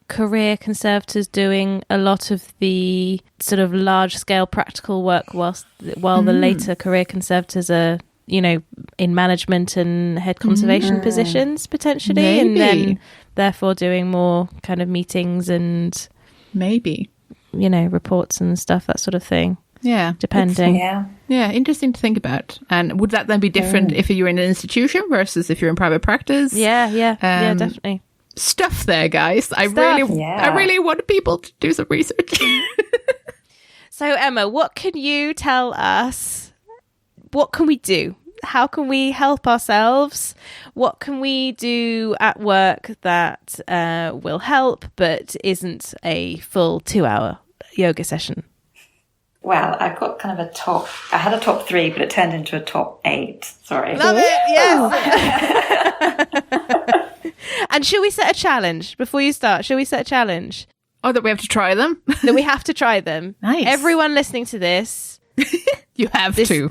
career conservators doing a lot of the sort of large scale practical work while the later career conservators are, you know, in management and head conservation positions potentially? Maybe. And then therefore doing more kind of meetings and maybe, you know, reports and stuff, that sort of thing. Yeah. Depending. Yeah, interesting to think about. And would that then be different if you're in an institution versus if you're in private practice? Yeah, definitely. Stuff there, guys. I really want people to do some research. So, Emma, what can you tell us? What can we do? How can we help ourselves? What can we do at work that will help but isn't a full 2-hour yoga session? Well, I've got kind of I had a top 3, but it turned into a top 8. Sorry. Love it, yes. And should we set a challenge before you start? Should we set a challenge? Oh, that we have to try them? That we have to try them. Nice. Everyone listening to this. You have to. You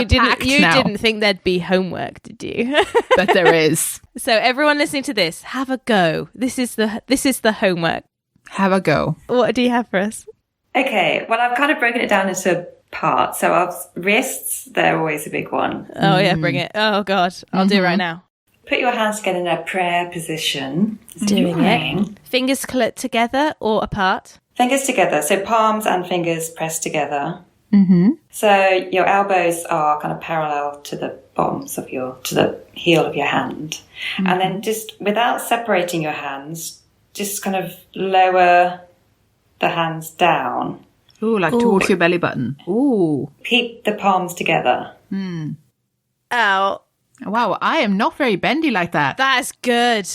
didn't think there'd be homework, did you? But there is. So everyone listening to this, have a go. This is the homework. Have a go. What do you have for us? Okay, well, I've kind of broken it down into parts. So our wrists, they're always a big one. Oh yeah, bring it. Oh God, I'll do it right now. Put your hands together in a prayer position. Doing it. Fingers together or apart? Fingers together. So palms and fingers pressed together. Mm-hmm. So your elbows are kind of parallel to the to the heel of your hand. Mm-hmm. And then just without separating your hands, just kind of lower the hands down. Ooh, like towards your belly button. Ooh. Keep the palms together. Ow. Wow, I am not very bendy like that. That's good.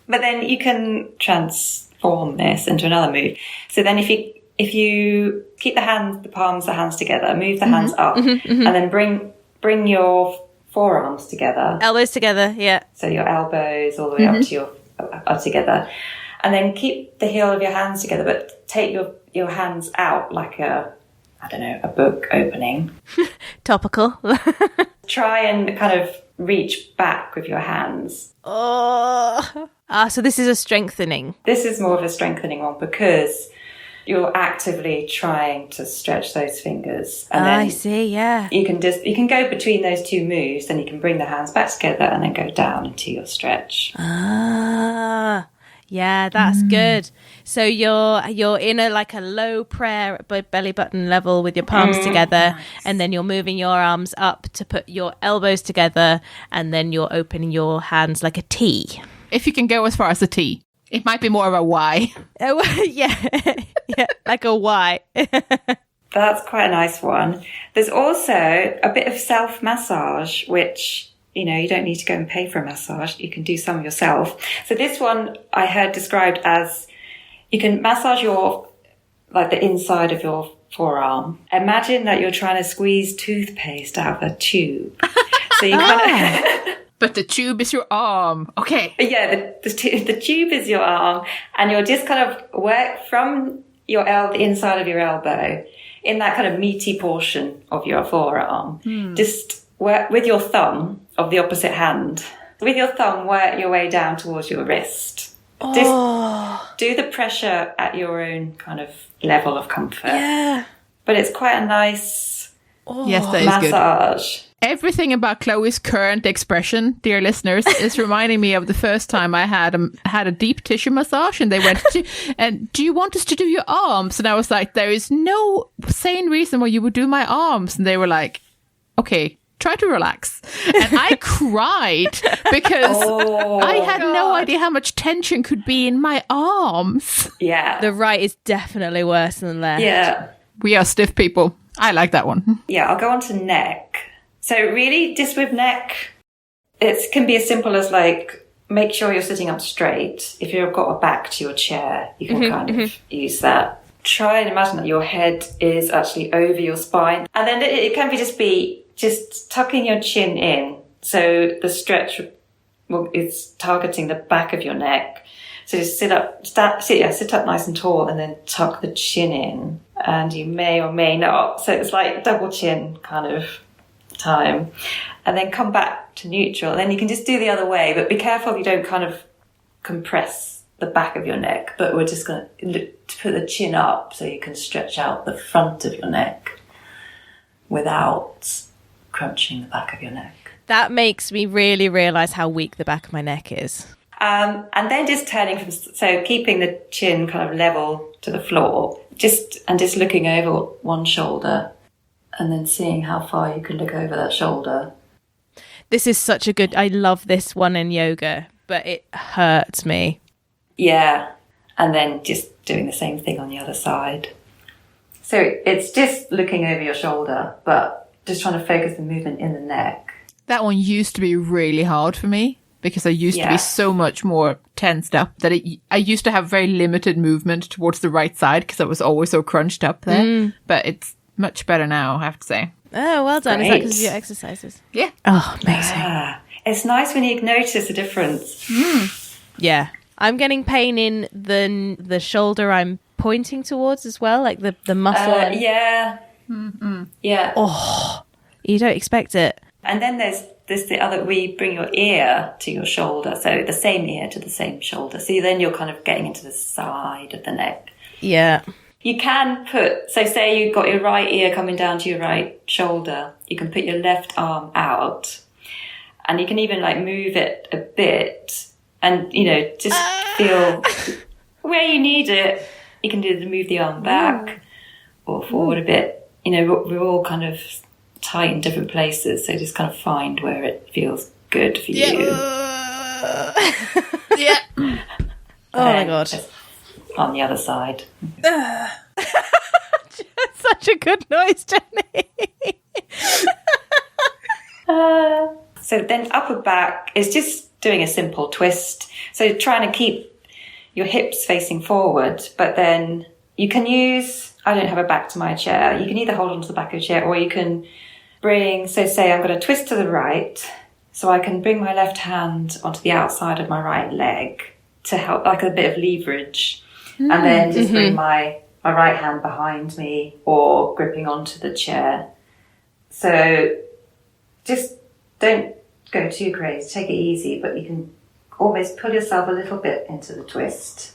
But then you can transform this into another move. So then if you keep the hands together, move the hands up, and then bring your forearms together. Elbows together, yeah. So your elbows all the way up to up together. And then keep the heel of your hands together, but take your hands out like a book opening. Topical. Try and kind of reach back with your hands. So this is a strengthening. This is more of a strengthening one because you're actively trying to stretch those fingers. And then I see, yeah. You can go between those two moves, then you can bring the hands back together and then go down into your stretch. Yeah, that's good. So you're in a low prayer belly button level with your palms together, and then you're moving your arms up to put your elbows together, and then you're opening your hands like a T. If you can go as far as a T. It might be more of a Y. Yeah, like a Y. That's quite a nice one. There's also a bit of self-massage, which, you know, you don't need to go and pay for a massage. You can do some yourself. So this one I heard described as you can massage the inside of your forearm. Imagine that you're trying to squeeze toothpaste out of a tube. So you kind of... But the tube is your arm. Okay. Yeah, the tube is your arm, and you'll just kind of work from the inside of your elbow in that kind of meaty portion of your forearm. Just work with your thumb of the opposite hand. With your thumb, work your way down towards your wrist. Just do the pressure at your own kind of level of comfort. Yeah. But it's quite a nice massage. Good. Everything about Chloe's current expression, dear listeners, is reminding me of the first time I had a deep tissue massage, and they went, and do you want us to do your arms? And I was like, there is no sane reason why you would do my arms. And they were like, okay, try to relax. And I cried because I had no idea how much tension could be in my arms. Yeah. The right is definitely worse than the left. Yeah. We are stiff people. I like that one. Yeah, I'll go on to neck. So really, just with neck, it can be as simple as like make sure you're sitting up straight. If you've got a back to your chair, you can kind of use that. Try and imagine that your head is actually over your spine. And then it can just tucking your chin in. So the stretch is targeting the back of your neck. So just sit up nice and tall and then tuck the chin in. And you may or may not. So it's like double chin kind of time. And then come back to neutral. And then you can just do the other way, but be careful you don't kind of compress the back of your neck. But we're just going to put the chin up so you can stretch out the front of your neck without crunching the back of your neck. That makes me really realise how weak the back of my neck is. And then just turning keeping the chin kind of level to the floor, just looking over one shoulder and then seeing how far you can look over that shoulder. This is such a good, I love this one in yoga, but it hurts me. Yeah. And then just doing the same thing on the other side. So it's just looking over your shoulder, but just trying to focus the movement in the neck. That one used to be really hard for me because I used to be so much more tensed up that I used to have very limited movement towards the right side because I was always so crunched up there. But it's much better now, I have to say. Oh, well done. Great. Is that because of your exercises? Yeah. Oh, amazing. Yeah. It's nice when you notice a difference. Yeah. I'm getting pain in the shoulder I'm pointing towards as well, like the muscle. Yeah. Yeah. Oh, you don't expect it. And then there's the other, where you bring your ear to your shoulder. So the same ear to the same shoulder. So then you're kind of getting into the side of the neck. Yeah. You can say you've got your right ear coming down to your right shoulder. You can put your left arm out and you can even like move it a bit and, just feel where you need it. You can move the arm back or forward a bit. We're all kind of tight in different places, so just kind of find where it feels good for you. Yeah. Oh my God. On the other side. Such a good noise, Jenny. So then upper back is just doing a simple twist. So trying to keep your hips facing forward, but then you can I don't have a back to my chair. You can either hold onto the back of your chair or you can say I'm going to twist to the right. So I can bring my left hand onto the outside of my right leg to help, like a bit of leverage. And then just bring my right hand behind me or gripping onto the chair. So just don't go too crazy. Take it easy, but you can almost pull yourself a little bit into the twist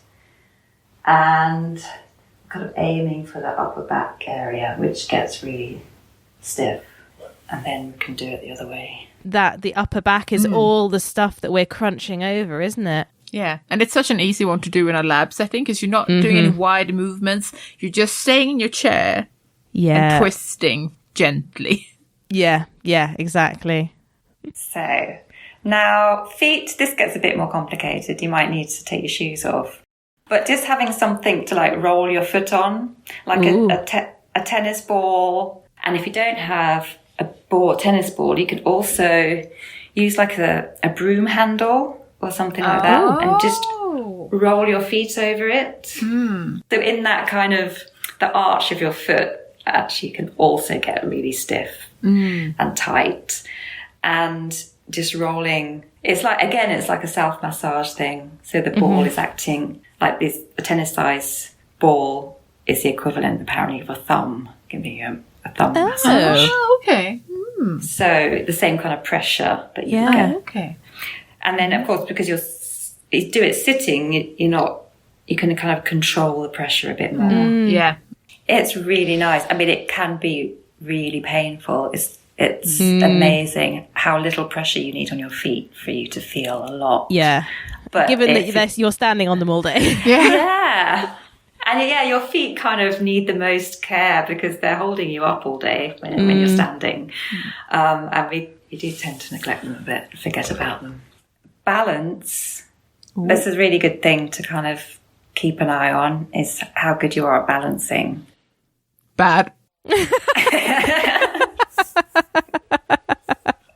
and kind of aiming for the upper back area, which gets really stiff. And then we can do it the other way. The upper back is all the stuff that we're crunching over, isn't it? Yeah, and it's such an easy one to do in a lab setting because you're not doing any wide movements. You're just staying in your chair and twisting gently. Yeah, exactly. So now feet, this gets a bit more complicated. You might need to take your shoes off. But just having something to like roll your foot on, like a tennis ball. And if you don't have a tennis ball, you could also use like a broom handle or something like that and just roll your feet over it. So in that kind of the arch of your foot, actually you can also get really stiff and tight. And just rolling, it's like a self-massage thing. So the ball is acting like this. A tennis size ball is the equivalent apparently of a thumb, giving you a thumb massage. Oh, okay. So the same kind of pressure that you get. Okay. And then, of course, because you do it sitting, you can kind of control the pressure a bit more. Yeah. It's really nice. I mean, it can be really painful. It's amazing how little pressure you need on your feet for you to feel a lot. Yeah. But given that you're standing on them all day. Yeah. And your feet kind of need the most care because they're holding you up all day when you're standing. And we do tend to neglect them a bit, forget about them. Balance. This is a really good thing to kind of keep an eye on, is how good you are at balancing. Bad.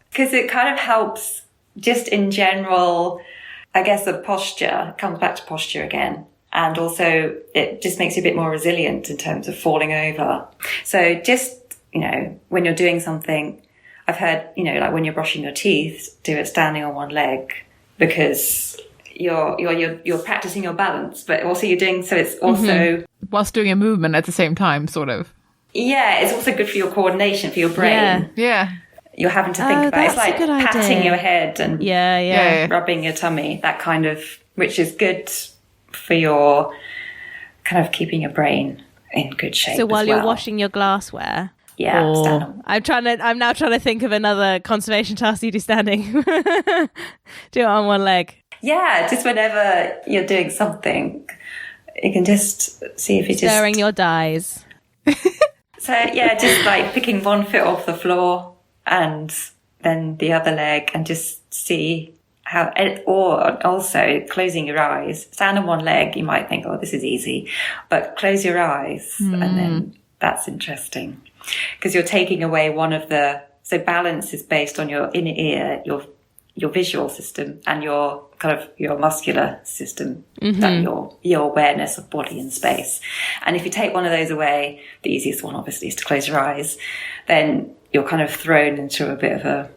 Because it kind of helps just in general I guess the posture comes back to posture again. And also it just makes you a bit more resilient in terms of falling over. So just, when you're doing something, I've heard, like when you're brushing your teeth, do it standing on one leg, because you're practicing your balance, but also you're doing, so it's also whilst doing a movement at the same time, sort of. Yeah, it's also good for your coordination, for your brain. Yeah. You're having to think about it. It's like patting your head and rubbing your tummy, that kind of, which is good for your kind of keeping your brain in good shape. So while you're washing your glassware. Yeah, stand on. I'm now trying to think of another conservation task you do standing. Do it on one leg. Yeah, just whenever you're doing something, you can just see if you just stirring your dyes. So yeah, just like picking one foot off the floor and then the other leg, and just see how. Or also closing your eyes. Stand on one leg. You might think, "Oh, this is easy," but close your eyes, and then that's interesting. Because you're taking away one of the, so balance is based on your inner ear, your visual system, and your kind of your muscular system, that your awareness of body and space. And if you take one of those away, the easiest one obviously is to close your eyes, then you're kind of thrown into a bit of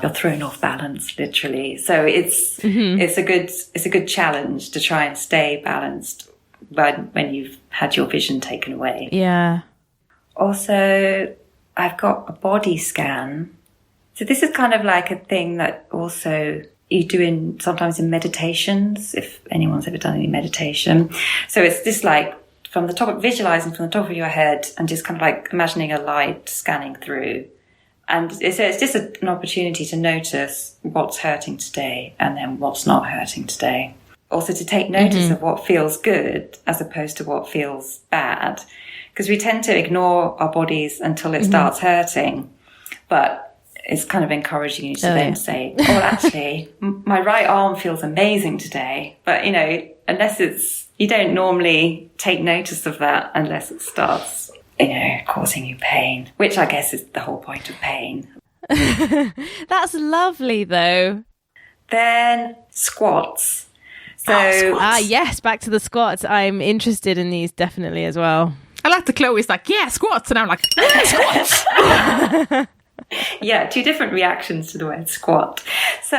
you're thrown off balance, literally. So it's a good challenge to try and stay balanced when you've had your vision taken away. Yeah. Also, I've got a body scan. So this is kind of like a thing that also you do sometimes in meditations, if anyone's ever done any meditation. So it's just like visualizing from the top of your head and just kind of like imagining a light scanning through. And it's just an opportunity to notice what's hurting today and then what's not hurting today. Also to take notice of what feels good as opposed to what feels bad. Because we tend to ignore our bodies until it starts hurting. But it's kind of encouraging you to then say, oh, actually, my right arm feels amazing today. But, unless you don't normally take notice of that unless it starts, causing you pain, which I guess is the whole point of pain. That's lovely, though. Then squats. So, yes, back to the squats. I'm interested in these definitely as well. I like the Chloe's like, yeah, squats. And I'm like, yeah, squats. Yeah, two different reactions to the word squat. So,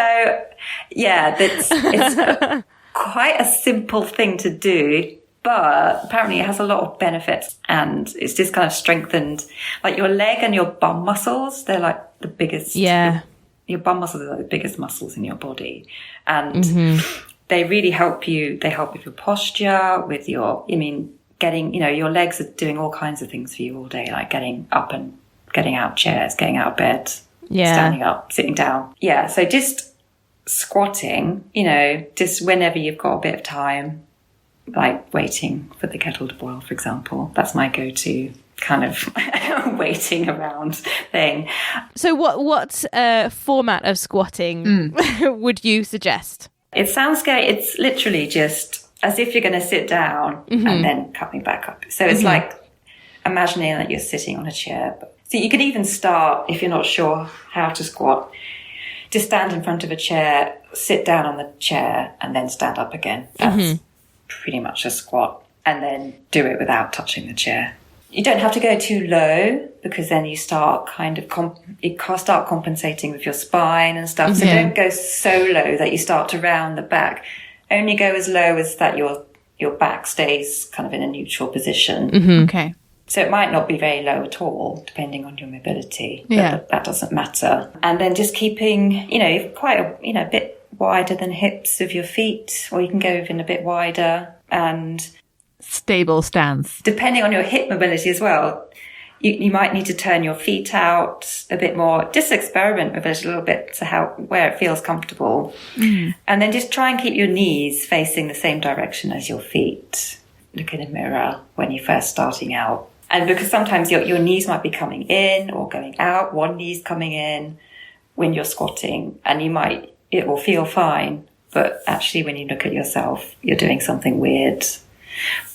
yeah, it's quite a simple thing to do, but apparently it has a lot of benefits, and it's just kind of strengthened, like your leg and your bum muscles. They're like the biggest. Yeah. Your bum muscles are like the biggest muscles in your body. And they really help you. They help with your posture, with getting, your legs are doing all kinds of things for you all day, like getting up and getting out of chairs, getting out of bed, standing up, sitting down. Yeah, so just squatting, just whenever you've got a bit of time, like waiting for the kettle to boil, for example. That's my go-to kind of waiting around thing. So what format of squatting would you suggest? It sounds scary. It's literally just as if you're going to sit down and then coming back up. So it's like imagining that you're sitting on a chair. So you could even start, if you're not sure how to squat, just stand in front of a chair, sit down on the chair, and then stand up again. That's pretty much a squat. And then do it without touching the chair. You don't have to go too low, because then you start start compensating with your spine and stuff. So don't go so low that you start to round the back. Only go as low as that your back stays kind of in a neutral position. Okay. So it might not be very low at all, depending on your mobility. But that doesn't matter. And then just keeping, quite a bit wider than hips of your feet, or you can go even a bit wider. And stable stance. Depending on your hip mobility as well, you might need to turn your feet out a bit more. Just experiment with it a little bit to where it feels comfortable. And then just try and keep your knees facing the same direction as your feet. Look in a mirror when you're first starting out. And because sometimes your knees might be coming in or going out, one knee's coming in when you're squatting, and it will feel fine. But actually when you look at yourself, you're doing something weird.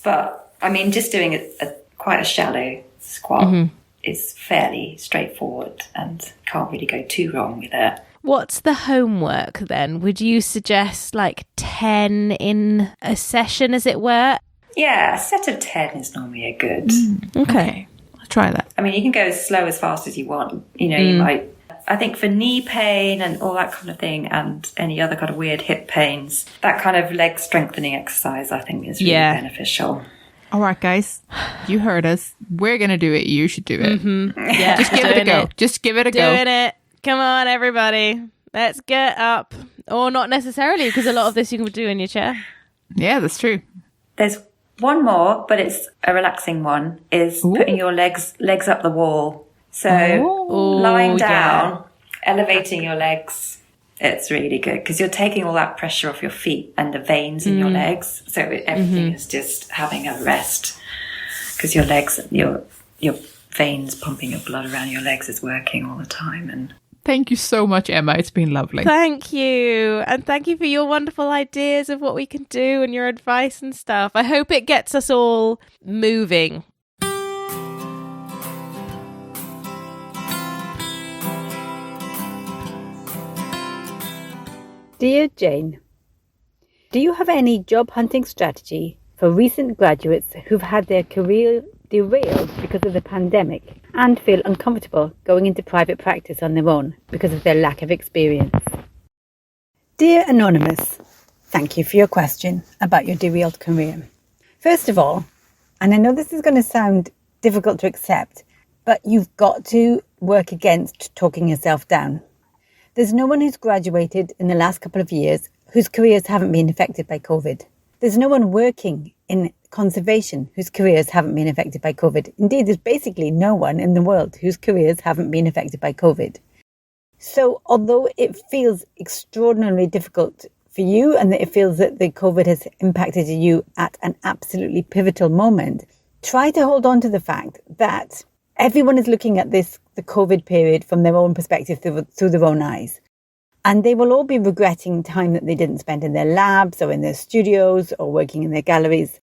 But just doing quite a shallow squat is fairly straightforward and can't really go too wrong with it. What's the homework then? Would you suggest like 10 in a session, as it were? Yeah, a set of 10 is normally a good. Okay. I'll try that. I mean, you can go as slow as fast as you want. You know, you might. I think for knee pain and all that kind of thing, and any other kind of weird hip pains, that kind of leg strengthening exercise, I think, is really beneficial. All right, guys, you heard us. We're going to do it. You should do it. Yeah, just give it a go. Just give it a go. Doing it. Come on, everybody. Let's get up. Or not necessarily, because a lot of this you can do in your chair. Yeah, that's true. There's one more, but it's a relaxing one, is putting your legs up the wall. So lying down, elevating your legs, it's really good because you're taking all that pressure off your feet and the veins in your legs. So everything is just having a rest because your legs, your veins pumping your blood around your legs is working all the time. And thank you so much, Emma. It's been lovely. Thank you. And thank you for your wonderful ideas of what we can do and your advice and stuff. I hope it gets us all moving. Dear Jane, do you have any job hunting strategy for recent graduates who've had their career derailed because of the pandemic and feel uncomfortable going into private practice on their own because of their lack of experience? Dear Anonymous, thank you for your question about your derailed career. First of all, and I know this is going to sound difficult to accept, but you've got to work against talking yourself down. There's no one who's graduated in the last couple of years whose careers haven't been affected by COVID. There's no one working in conservation whose careers haven't been affected by COVID. Indeed, there's basically no one in the world whose careers haven't been affected by COVID. So although it feels extraordinarily difficult for you and that it feels that the COVID has impacted you at an absolutely pivotal moment, try to hold on to the fact that everyone is looking at the COVID period from their own perspective through their own eyes. And they will all be regretting time that they didn't spend in their labs or in their studios or working in their galleries.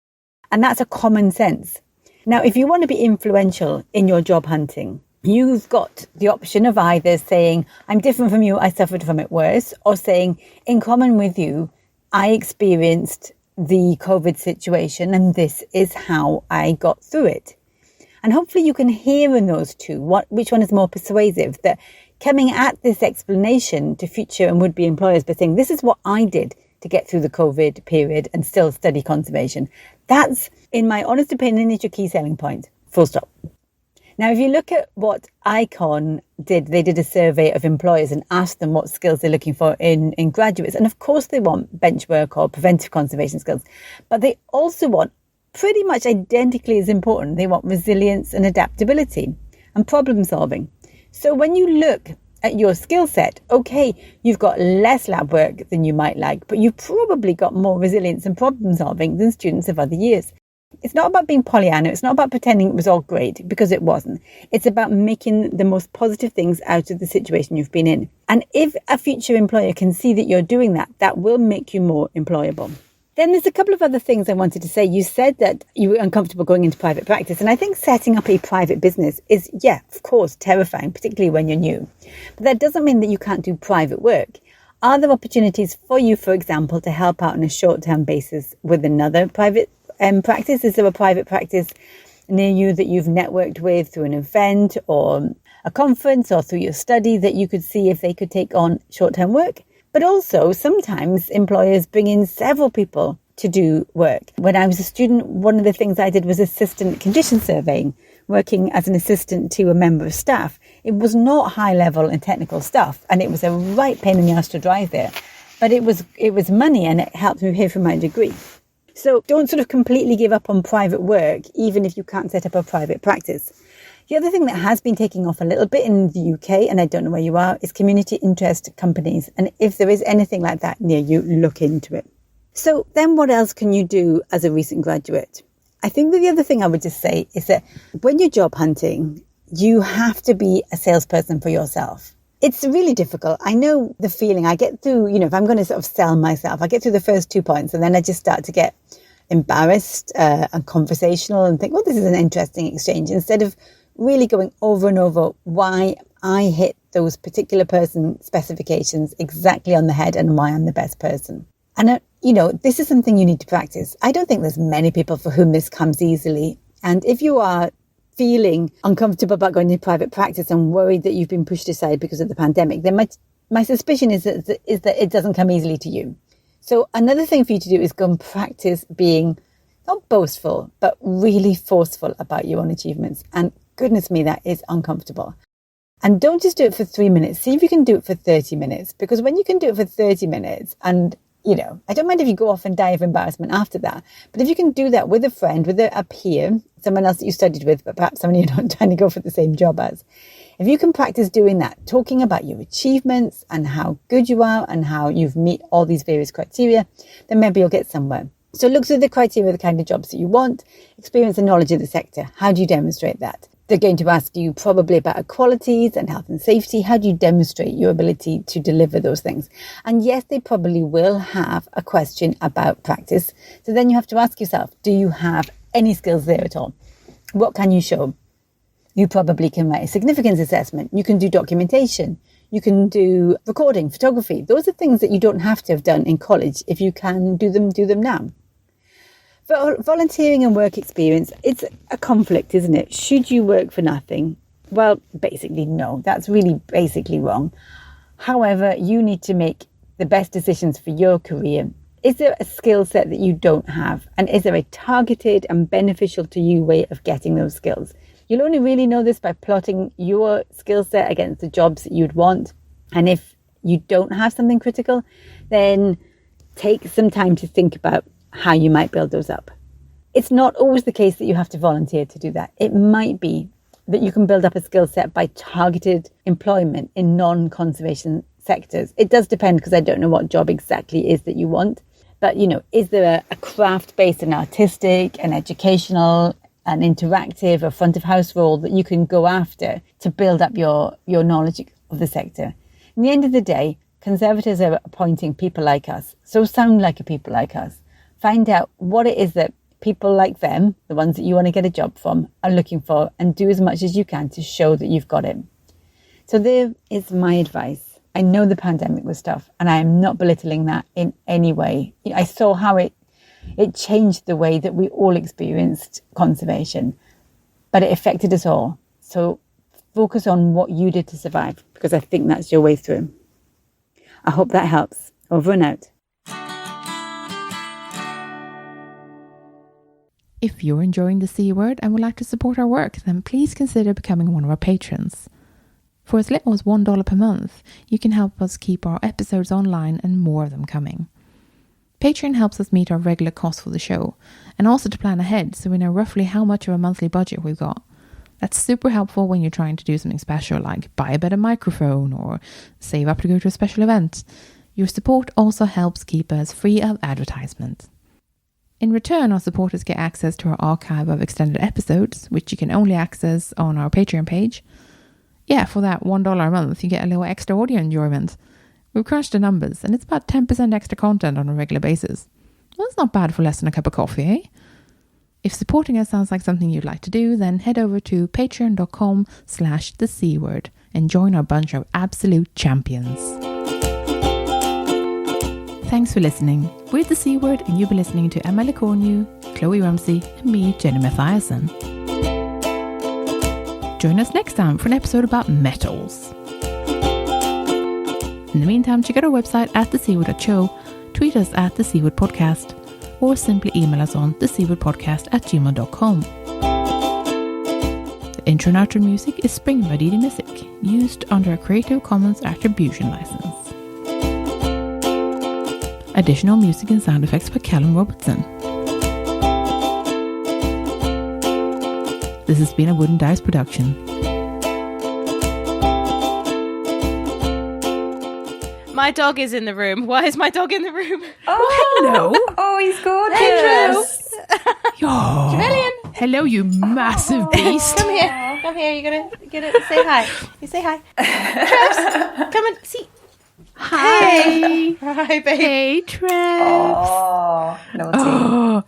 And that's a common sense. Now, if you want to be influential in your job hunting, you've got the option of either saying, I'm different from you, I suffered from it worse, or saying, in common with you, I experienced the COVID situation and this is how I got through it. And hopefully you can hear in those two which one is more persuasive, that coming at this explanation to future and would-be employers by saying, this is what I did to get through the COVID period and still study conservation. That's, in my honest opinion, is your key selling point. Full stop. Now, if you look at what ICON did, they did a survey of employers and asked them what skills they're looking for in graduates. And of course they want bench work or preventive conservation skills, but they also want pretty much identically as important. They want resilience and adaptability and problem solving. So when you look at your skill set, okay, you've got less lab work than you might like, but you've probably got more resilience and problem solving than students of other years. It's not about being Pollyanna. It's not about pretending it was all great, because it wasn't. It's about making the most positive things out of the situation you've been in. And if a future employer can see that you're doing that, that will make you more employable. Then there's a couple of other things I wanted to say. You said that you were uncomfortable going into private practice. And I think setting up a private business is, of course, terrifying, particularly when you're new. But that doesn't mean that you can't do private work. Are there opportunities for you, for example, to help out on a short-term basis with another private practice? Is there a private practice near you that you've networked with through an event or a conference or through your study that you could see if they could take on short-term work? But also, sometimes employers bring in several people to do work. When I was a student, one of the things I did was assistant condition surveying, working as an assistant to a member of staff. It was not high level and technical stuff, and it was a right pain in the ass to drive there. But it was money, and it helped me pay for my degree. So don't sort of completely give up on private work, even if you can't set up a private practice. The other thing that has been taking off a little bit in the UK, and I don't know where you are, is community interest companies. And if there is anything like that near you, look into it. So then what else can you do as a recent graduate? I think that the other thing I would just say is that when you're job hunting, you have to be a salesperson for yourself. It's really difficult. I know the feeling. I get through, if I'm going to sort of sell myself, I get through the first 2 points and then I just start to get embarrassed and conversational and think, well, this is an interesting exchange, instead of really going over and over why I hit those particular person specifications exactly on the head and why I'm the best person. And, this is something you need to practice. I don't think there's many people for whom this comes easily. And if you are feeling uncomfortable about going into private practice and worried that you've been pushed aside because of the pandemic, then my suspicion is that it doesn't come easily to you. So another thing for you to do is go and practice being not boastful, but really forceful about your own achievements. And goodness me, that is uncomfortable. And don't just do it for 3 minutes. See if you can do it for 30 minutes. Because when you can do it for 30 minutes and I don't mind if you go off and die of embarrassment after that. But if you can do that with a friend, with a peer, someone else that you studied with, but perhaps someone you're not trying to go for the same job as. If you can practice doing that, talking about your achievements and how good you are and how you've met all these various criteria, then maybe you'll get somewhere. So look through the criteria of the kind of jobs that you want, experience and knowledge of the sector. How do you demonstrate that? They're going to ask you probably about qualities and health and safety. How do you demonstrate your ability to deliver those things? And yes, they probably will have a question about practice. So then you have to ask yourself, do you have any skills there at all? What can you show? You probably can write a significance assessment. You can do documentation. You can do recording, photography. Those are things that you don't have to have done in college. If you can do them now. For volunteering and work experience, it's a conflict, isn't it? Should you work for nothing? Well, basically, no. That's really basically wrong. However, you need to make the best decisions for your career. Is there a skill set that you don't have? And is there a targeted and beneficial to you way of getting those skills? You'll only really know this by plotting your skill set against the jobs that you'd want. And if you don't have something critical, then take some time to think about how you might build those up. It's not always the case that you have to volunteer to do that. It might be that you can build up a skill set by targeted employment in non-conservation sectors. It does depend, because I don't know what job exactly is that you want. But, is there a craft-based and artistic and educational and interactive or front of house role that you can go after to build up your knowledge of the sector? In the end of the day, conservators are appointing people like us. So sound like a people like us. Find out what it is that people like them, the ones that you want to get a job from, are looking for, and do as much as you can to show that you've got it. So there is my advice. I know the pandemic was tough, and I am not belittling that in any way. I saw how it changed the way that we all experienced conservation, but it affected us all. So focus on what you did to survive, because I think that's your way through. I hope that helps. Over and out. If you're enjoying the C Word and would like to support our work, then please consider becoming one of our patrons. For as little as $1 per month, you can help us keep our episodes online and more of them coming. Patreon helps us meet our regular costs for the show, and also to plan ahead so we know roughly how much of a monthly budget we've got. That's super helpful when you're trying to do something special, like buy a better microphone or save up to go to a special event. Your support also helps keep us free of advertisement. In return, our supporters get access to our archive of extended episodes, which you can only access on our Patreon page. Yeah, for that $1 a month, you get a little extra audio enjoyment. We've crunched the numbers, and it's about 10% extra content on a regular basis. Well, that's not bad for less than a cup of coffee, eh? If supporting us sounds like something you'd like to do, then head over to patreon.com/thecword and join our bunch of absolute champions. Thanks for listening. We're The C Word, and you've been listening to Emma Le Cornu, Kloe Rumsey, and me, Jenny Mathiasen. Join us next time for an episode about metals. In the meantime, check out our website at thecword.show, tweet us at The C Word Podcast, or simply email us on thecwordpodcast@gmail.com. The intro and outro music is Spring by Didi Music, used under a Creative Commons Attribution license. Additional music and sound effects by Callum Robertson. This has been a Wooden Dice production. My dog is in the room. Why is my dog in the room? Oh, hello. Oh, he's gorgeous. Trevelyan. Hello, you massive beast. Come here. Come here. You're gonna say hi. You say hi. Trev, come and see. Hi. Hi, babe. Hey, Trev. Oh, naughty. Oh,